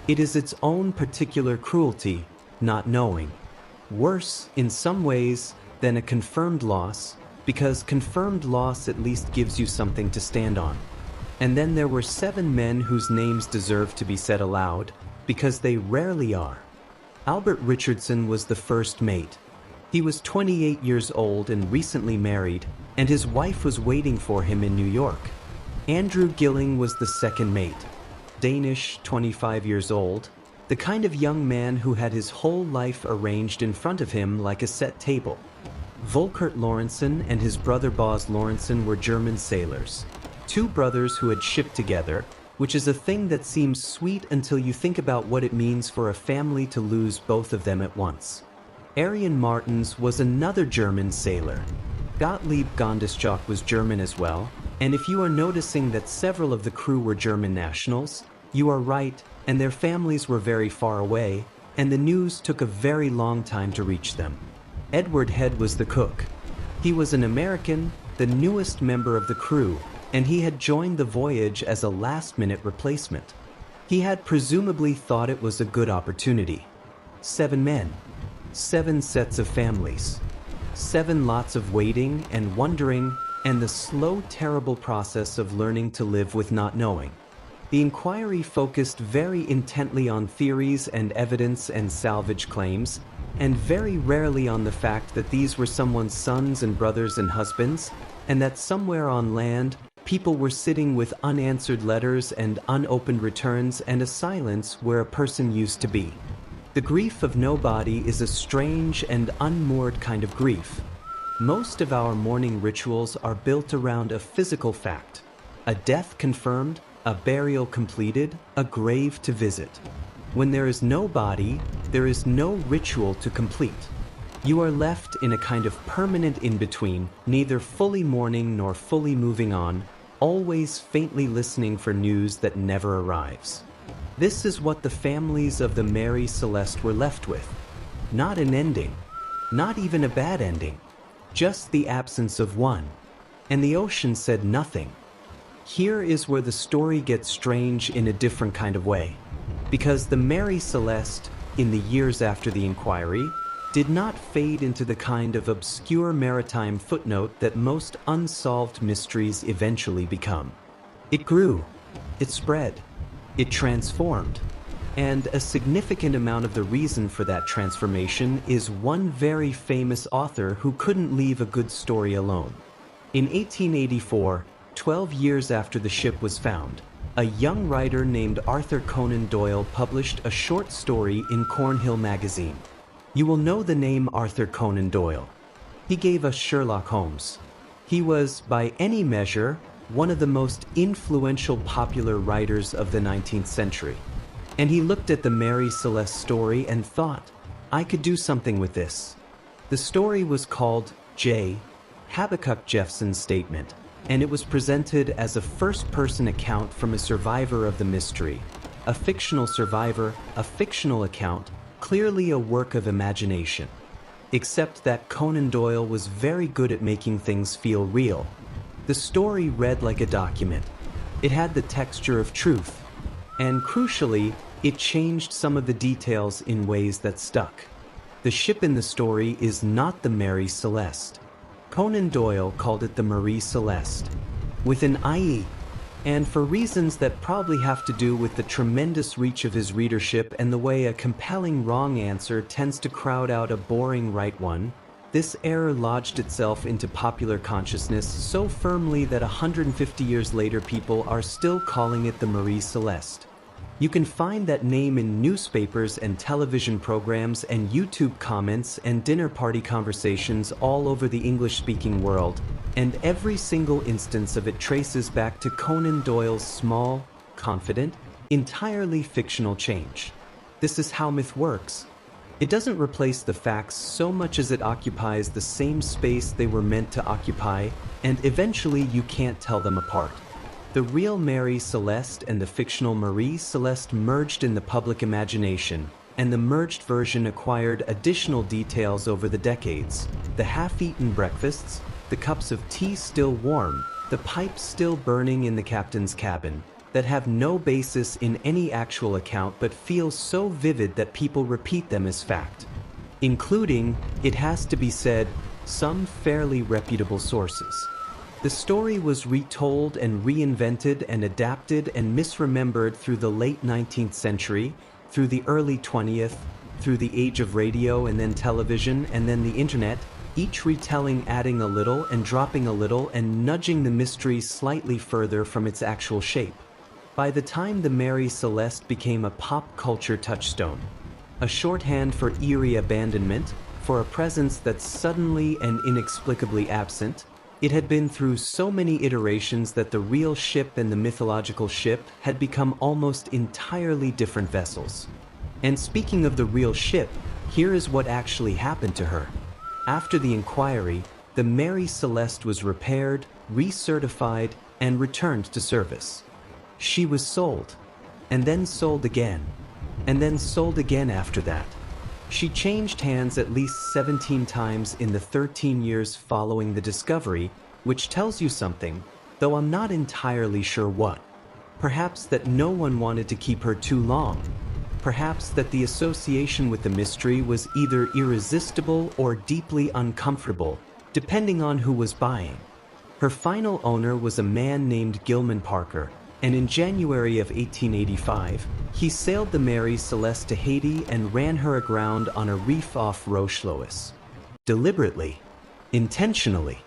It is its own particular cruelty, not knowing. Worse, in some ways, than a confirmed loss, because confirmed loss at least gives you something to stand on. And then there were 7 men whose names deserve to be said aloud, because they rarely are. Albert Richardson was the first mate. He was 28 years old and recently married, and his wife was waiting for him in New York. Andrew Gilling was the second mate. Danish, 25 years old, the kind of young man who had his whole life arranged in front of him like a set table. Volkert Lorentzen and his brother Bos Lorentzen were German sailors. 2 brothers who had shipped together, which is a thing that seems sweet until you think about what it means for a family to lose both of them at once. Arian Martens was another German sailor. Gottlieb Gondeschok was German as well, and if you are noticing that several of the crew were German nationals, you are right, and their families were very far away, and the news took a very long time to reach them. Edward Head was the cook. He was an American, the newest member of the crew, and he had joined the voyage as a last-minute replacement. He had presumably thought it was a good opportunity. 7 men. 7 sets of families. 7 lots of waiting and wondering, and the slow, terrible process of learning to live with not knowing. The inquiry focused very intently on theories and evidence and salvage claims, and very rarely on the fact that these were someone's sons and brothers and husbands, and that somewhere on land, People were sitting with unanswered letters and unopened returns and a silence where a person used to be. The grief of nobody is a strange and unmoored kind of grief. Most of our mourning rituals are built around a physical fact: a death confirmed, a burial completed, a grave to visit. When there is no body, there is no ritual to complete. You are left in a kind of permanent in-between, neither fully mourning nor fully moving on, always faintly listening for news that never arrives. This is what the families of the Mary Celeste were left with. Not an ending, not even a bad ending, just the absence of one. And the ocean said nothing. Here is where the story gets strange in a different kind of way. Because the Mary Celeste, in the years after the inquiry, did not fade into the kind of obscure maritime footnote that most unsolved mysteries eventually become. It grew, it spread, it transformed, and a significant amount of the reason for that transformation is one very famous author who couldn't leave a good story alone. In 1884, 12 years after the ship was found, a young writer named Arthur Conan Doyle published a short story in Cornhill magazine. You will know the name Arthur Conan Doyle. He gave us Sherlock Holmes. He was, by any measure, one of the most influential popular writers of the 19th century. And he looked at the Mary Celeste story and thought, I could do something with this. The story was called J. Habakkuk Jeffson's Statement, and it was presented as a first-person account from a survivor of the mystery. A fictional survivor, a fictional account, clearly a work of imagination. Except that Conan Doyle was very good at making things feel real. The story read like a document. It had the texture of truth. And crucially, it changed some of the details in ways that stuck. The ship in the story is not the Mary Celeste. Conan Doyle called it the Marie Celeste, with an IE. And for reasons that probably have to do with the tremendous reach of his readership and the way a compelling wrong answer tends to crowd out a boring right one, this error lodged itself into popular consciousness so firmly that 150 years later people are still calling it the Marie Celeste. You can find that name in newspapers and television programs and YouTube comments and dinner party conversations all over the English-speaking world, and every single instance of it traces back to Conan Doyle's small, confident, entirely fictional change. This is how myth works. It doesn't replace the facts so much as it occupies the same space they were meant to occupy, and eventually you can't tell them apart. The real Mary Celeste and the fictional Marie Celeste merged in the public imagination, and the merged version acquired additional details over the decades. The half-eaten breakfasts, the cups of tea still warm, the pipes still burning in the captain's cabin, that have no basis in any actual account but feel so vivid that people repeat them as fact. Including, it has to be said, some fairly reputable sources. The story was retold and reinvented and adapted and misremembered through the late 19th century, through the early 20th, through the age of radio and then television and then the internet, each retelling adding a little and dropping a little and nudging the mystery slightly further from its actual shape. By the time the Mary Celeste became a pop culture touchstone, a shorthand for eerie abandonment, for a presence that's suddenly and inexplicably absent, it had been through so many iterations that the real ship and the mythological ship had become almost entirely different vessels. And speaking of the real ship, here is what actually happened to her. After the inquiry, the Mary Celeste was repaired, recertified, and returned to service. She was sold, and then sold again, and then sold again after that. She changed hands at least 17 times in the 13 years following the discovery, which tells you something, though I'm not entirely sure what. Perhaps that no one wanted to keep her too long. Perhaps that the association with the mystery was either irresistible or deeply uncomfortable, depending on who was buying. Her final owner was a man named Gilman Parker, and in January of 1885, he sailed the Mary Celeste to Haiti and ran her aground on a reef off Rochlois. Deliberately, intentionally,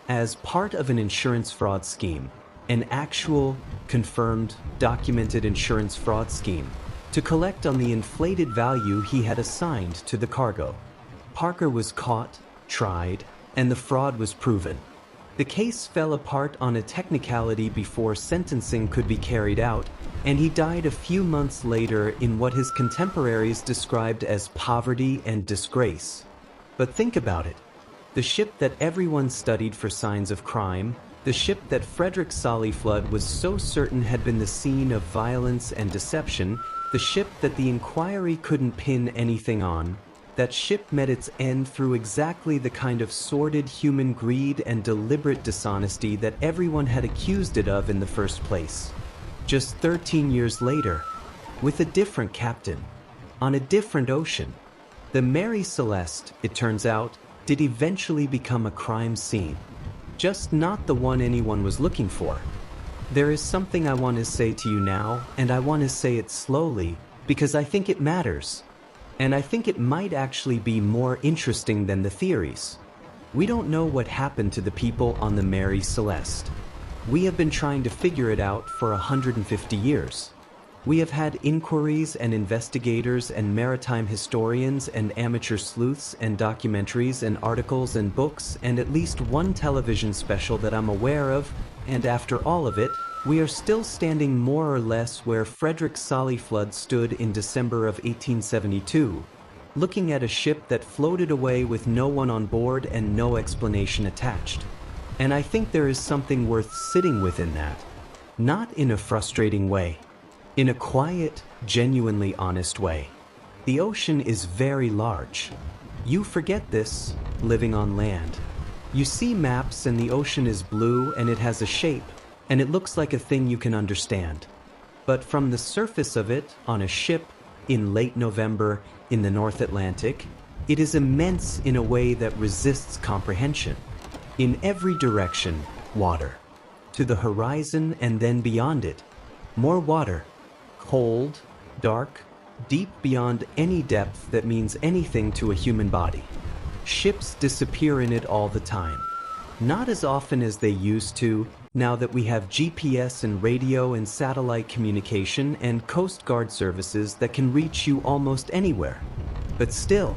as part of an insurance fraud scheme. an actual, confirmed, documented insurance fraud scheme to collect on the inflated value he had assigned to the cargo. Parker was caught, tried, and the fraud was proven. The case fell apart on a technicality before sentencing could be carried out, and he died a few months later in what his contemporaries described as poverty and disgrace. But think about it. The ship that everyone studied for signs of crime, the ship that Frederick Flood was so certain had been the scene of violence and deception, the ship that the inquiry couldn't pin anything on, that ship met its end through exactly the kind of sordid human greed and deliberate dishonesty that everyone had accused it of in the first place. Just 13 years later, with a different captain, on a different ocean, the Mary Celeste, it turns out, did eventually become a crime scene. Just not the one anyone was looking for. There is something I want to say to you now, and I want to say it slowly, because I think it matters. And I think it might actually be more interesting than the theories. We don't know what happened to the people on the Mary Celeste. We have been trying to figure it out for 150 years. We have had inquiries and investigators and maritime historians and amateur sleuths and documentaries and articles and books and at least one television special that I'm aware of, and after all of it, we are still standing more or less where Frederick Flood stood in December of 1872, looking at a ship that floated away with no one on board and no explanation attached. And I think there is something worth sitting with in that. Not in a frustrating way. In a quiet, genuinely honest way. The ocean is very large. You forget this, living on land. You see maps and the ocean is blue and it has a shape, and it looks like a thing you can understand. But from the surface of it, on a ship, in late November, in the North Atlantic, it is immense in a way that resists comprehension. In every direction, water. To the horizon and then beyond it, more water. Cold, dark, deep beyond any depth that means anything to a human body. Ships disappear in it all the time. Not as often as they used to, now that we have GPS and radio and satellite communication and Coast Guard services that can reach you almost anywhere. But still,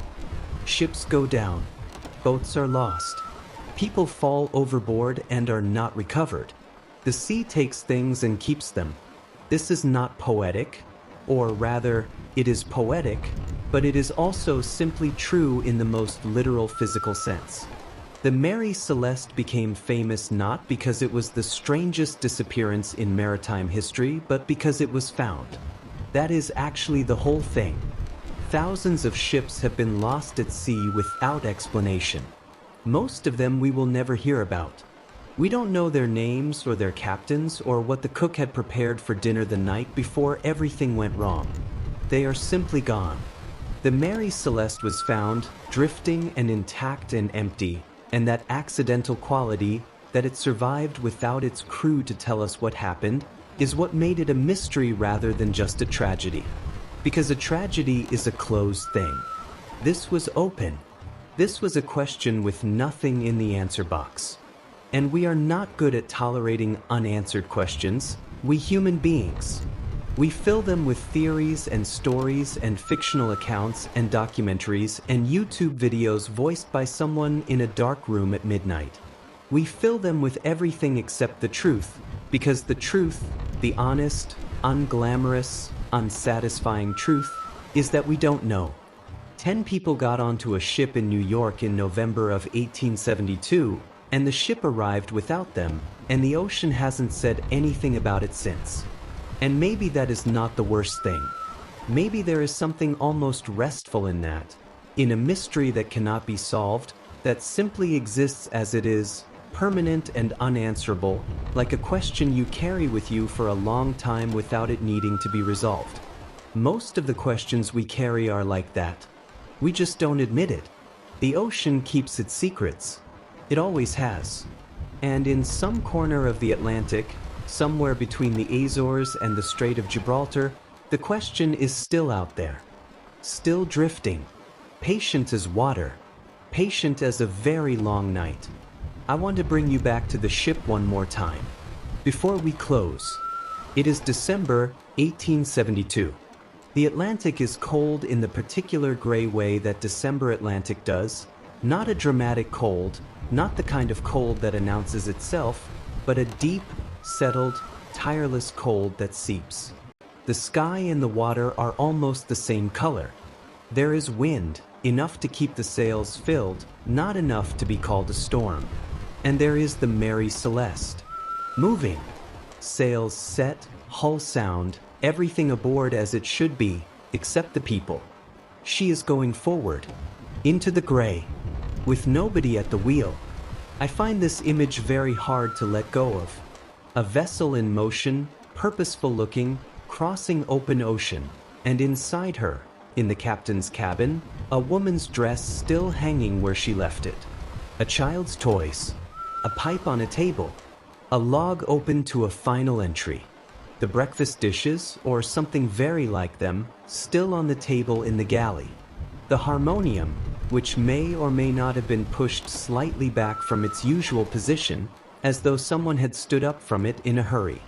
ships go down. Boats are lost. People fall overboard and are not recovered. The sea takes things and keeps them. This is not poetic, or rather, it is poetic, but it is also simply true in the most literal physical sense. The Mary Celeste became famous not because it was the strangest disappearance in maritime history, but because it was found. That is actually the whole thing. Thousands of ships have been lost at sea without explanation. Most of them we will never hear about. We don't know their names or their captains or what the cook had prepared for dinner the night before everything went wrong. They are simply gone. The Mary Celeste was found, drifting and intact and empty, and that accidental quality, that it survived without its crew to tell us what happened, is what made it a mystery rather than just a tragedy. Because a tragedy is a closed thing. This was open. This was a question with nothing in the answer box. And we are not good at tolerating unanswered questions, we human beings. We fill them with theories and stories and fictional accounts and documentaries and YouTube videos voiced by someone in a dark room at midnight. We fill them with everything except the truth, because the truth, the honest, unglamorous, unsatisfying truth, is that we don't know. 10 people got onto a ship in New York in November of 1872, and the ship arrived without them, and the ocean hasn't said anything about it since. And maybe that is not the worst thing. Maybe there is something almost restful in that, in a mystery that cannot be solved, that simply exists as it is, permanent and unanswerable, like a question you carry with you for a long time without it needing to be resolved. Most of the questions we carry are like that. We just don't admit it. The ocean keeps its secrets. It always has. And in some corner of the Atlantic, somewhere between the Azores and the Strait of Gibraltar, the question is still out there. Still drifting. Patient as water. Patient as a very long night. I want to bring you back to the ship one more time. Before we close, it is December 1872. The Atlantic is cold in the particular gray way that December Atlantic does, not a dramatic cold, not the kind of cold that announces itself, but a deep, settled, tireless cold that seeps. The sky and the water are almost the same color. There is wind, enough to keep the sails filled, not enough to be called a storm. And there is the Mary Celeste, moving. Sails set, hull sound, everything aboard as it should be, except the people. She is going forward, into the gray, with nobody at the wheel. I find this image very hard to let go of. A vessel in motion, purposeful looking, crossing open ocean, and inside her, in the captain's cabin, a woman's dress still hanging where she left it. A child's toys, a pipe on a table, a log open to a final entry. The breakfast dishes, or something very like them, still on the table in the galley. The harmonium, which may or may not have been pushed slightly back from its usual position, as though someone had stood up from it in a hurry.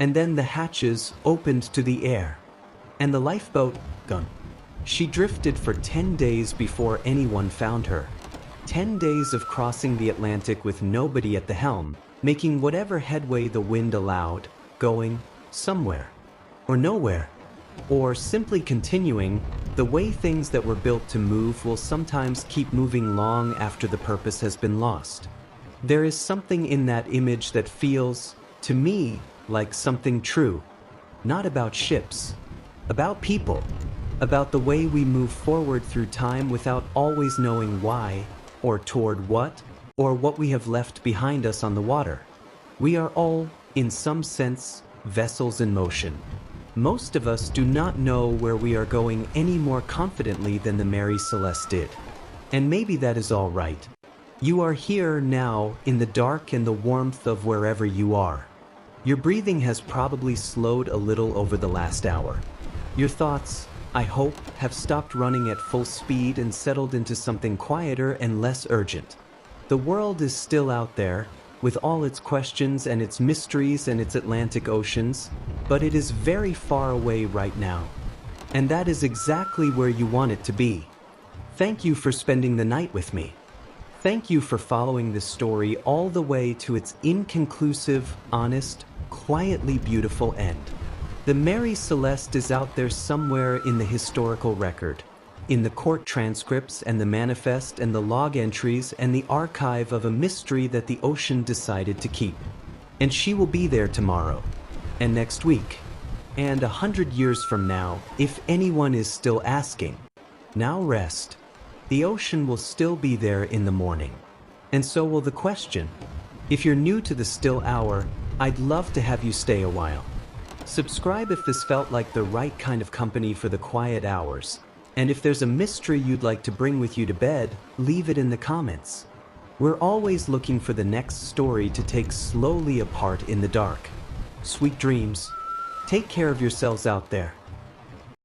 And then the hatches opened to the air. And the lifeboat, gone. She drifted for 10 days before anyone found her. 10 days of crossing the Atlantic with nobody at the helm, making whatever headway the wind allowed, going somewhere, or nowhere, or simply continuing. The way things that were built to move will sometimes keep moving long after the purpose has been lost. There is something in that image that feels, to me, like something true. Not about ships, about people, about the way we move forward through time without always knowing why, or toward what, or what we have left behind us on the water. We are all, in some sense, vessels in motion. Most of us do not know where we are going any more confidently than the Mary Celeste did. And maybe that is all right. You are here now in the dark and the warmth of wherever you are. Your breathing has probably slowed a little over the last hour. Your thoughts, I hope, have stopped running at full speed and settled into something quieter and less urgent. The world is still out there, with all its questions and its mysteries and its Atlantic oceans, but it is very far away right now. And that is exactly where you want it to be. Thank you for spending the night with me. Thank you for following this story all the way to its inconclusive, honest, quietly beautiful end. The Mary Celeste is out there somewhere in the historical record, in the court transcripts and the manifest and the log entries and the archive of a mystery that the ocean decided to keep. And she will be there tomorrow, and next week, and 100 years from now, if anyone is still asking. Now rest. The ocean will still be there in the morning. And so will the question. If you're new to the Still Hour, I'd love to have you stay a while. Subscribe if this felt like the right kind of company for the quiet hours. And if there's a mystery you'd like to bring with you to bed, leave it in the comments. We're always looking for the next story to take slowly apart in the dark. Sweet dreams. Take care of yourselves out there.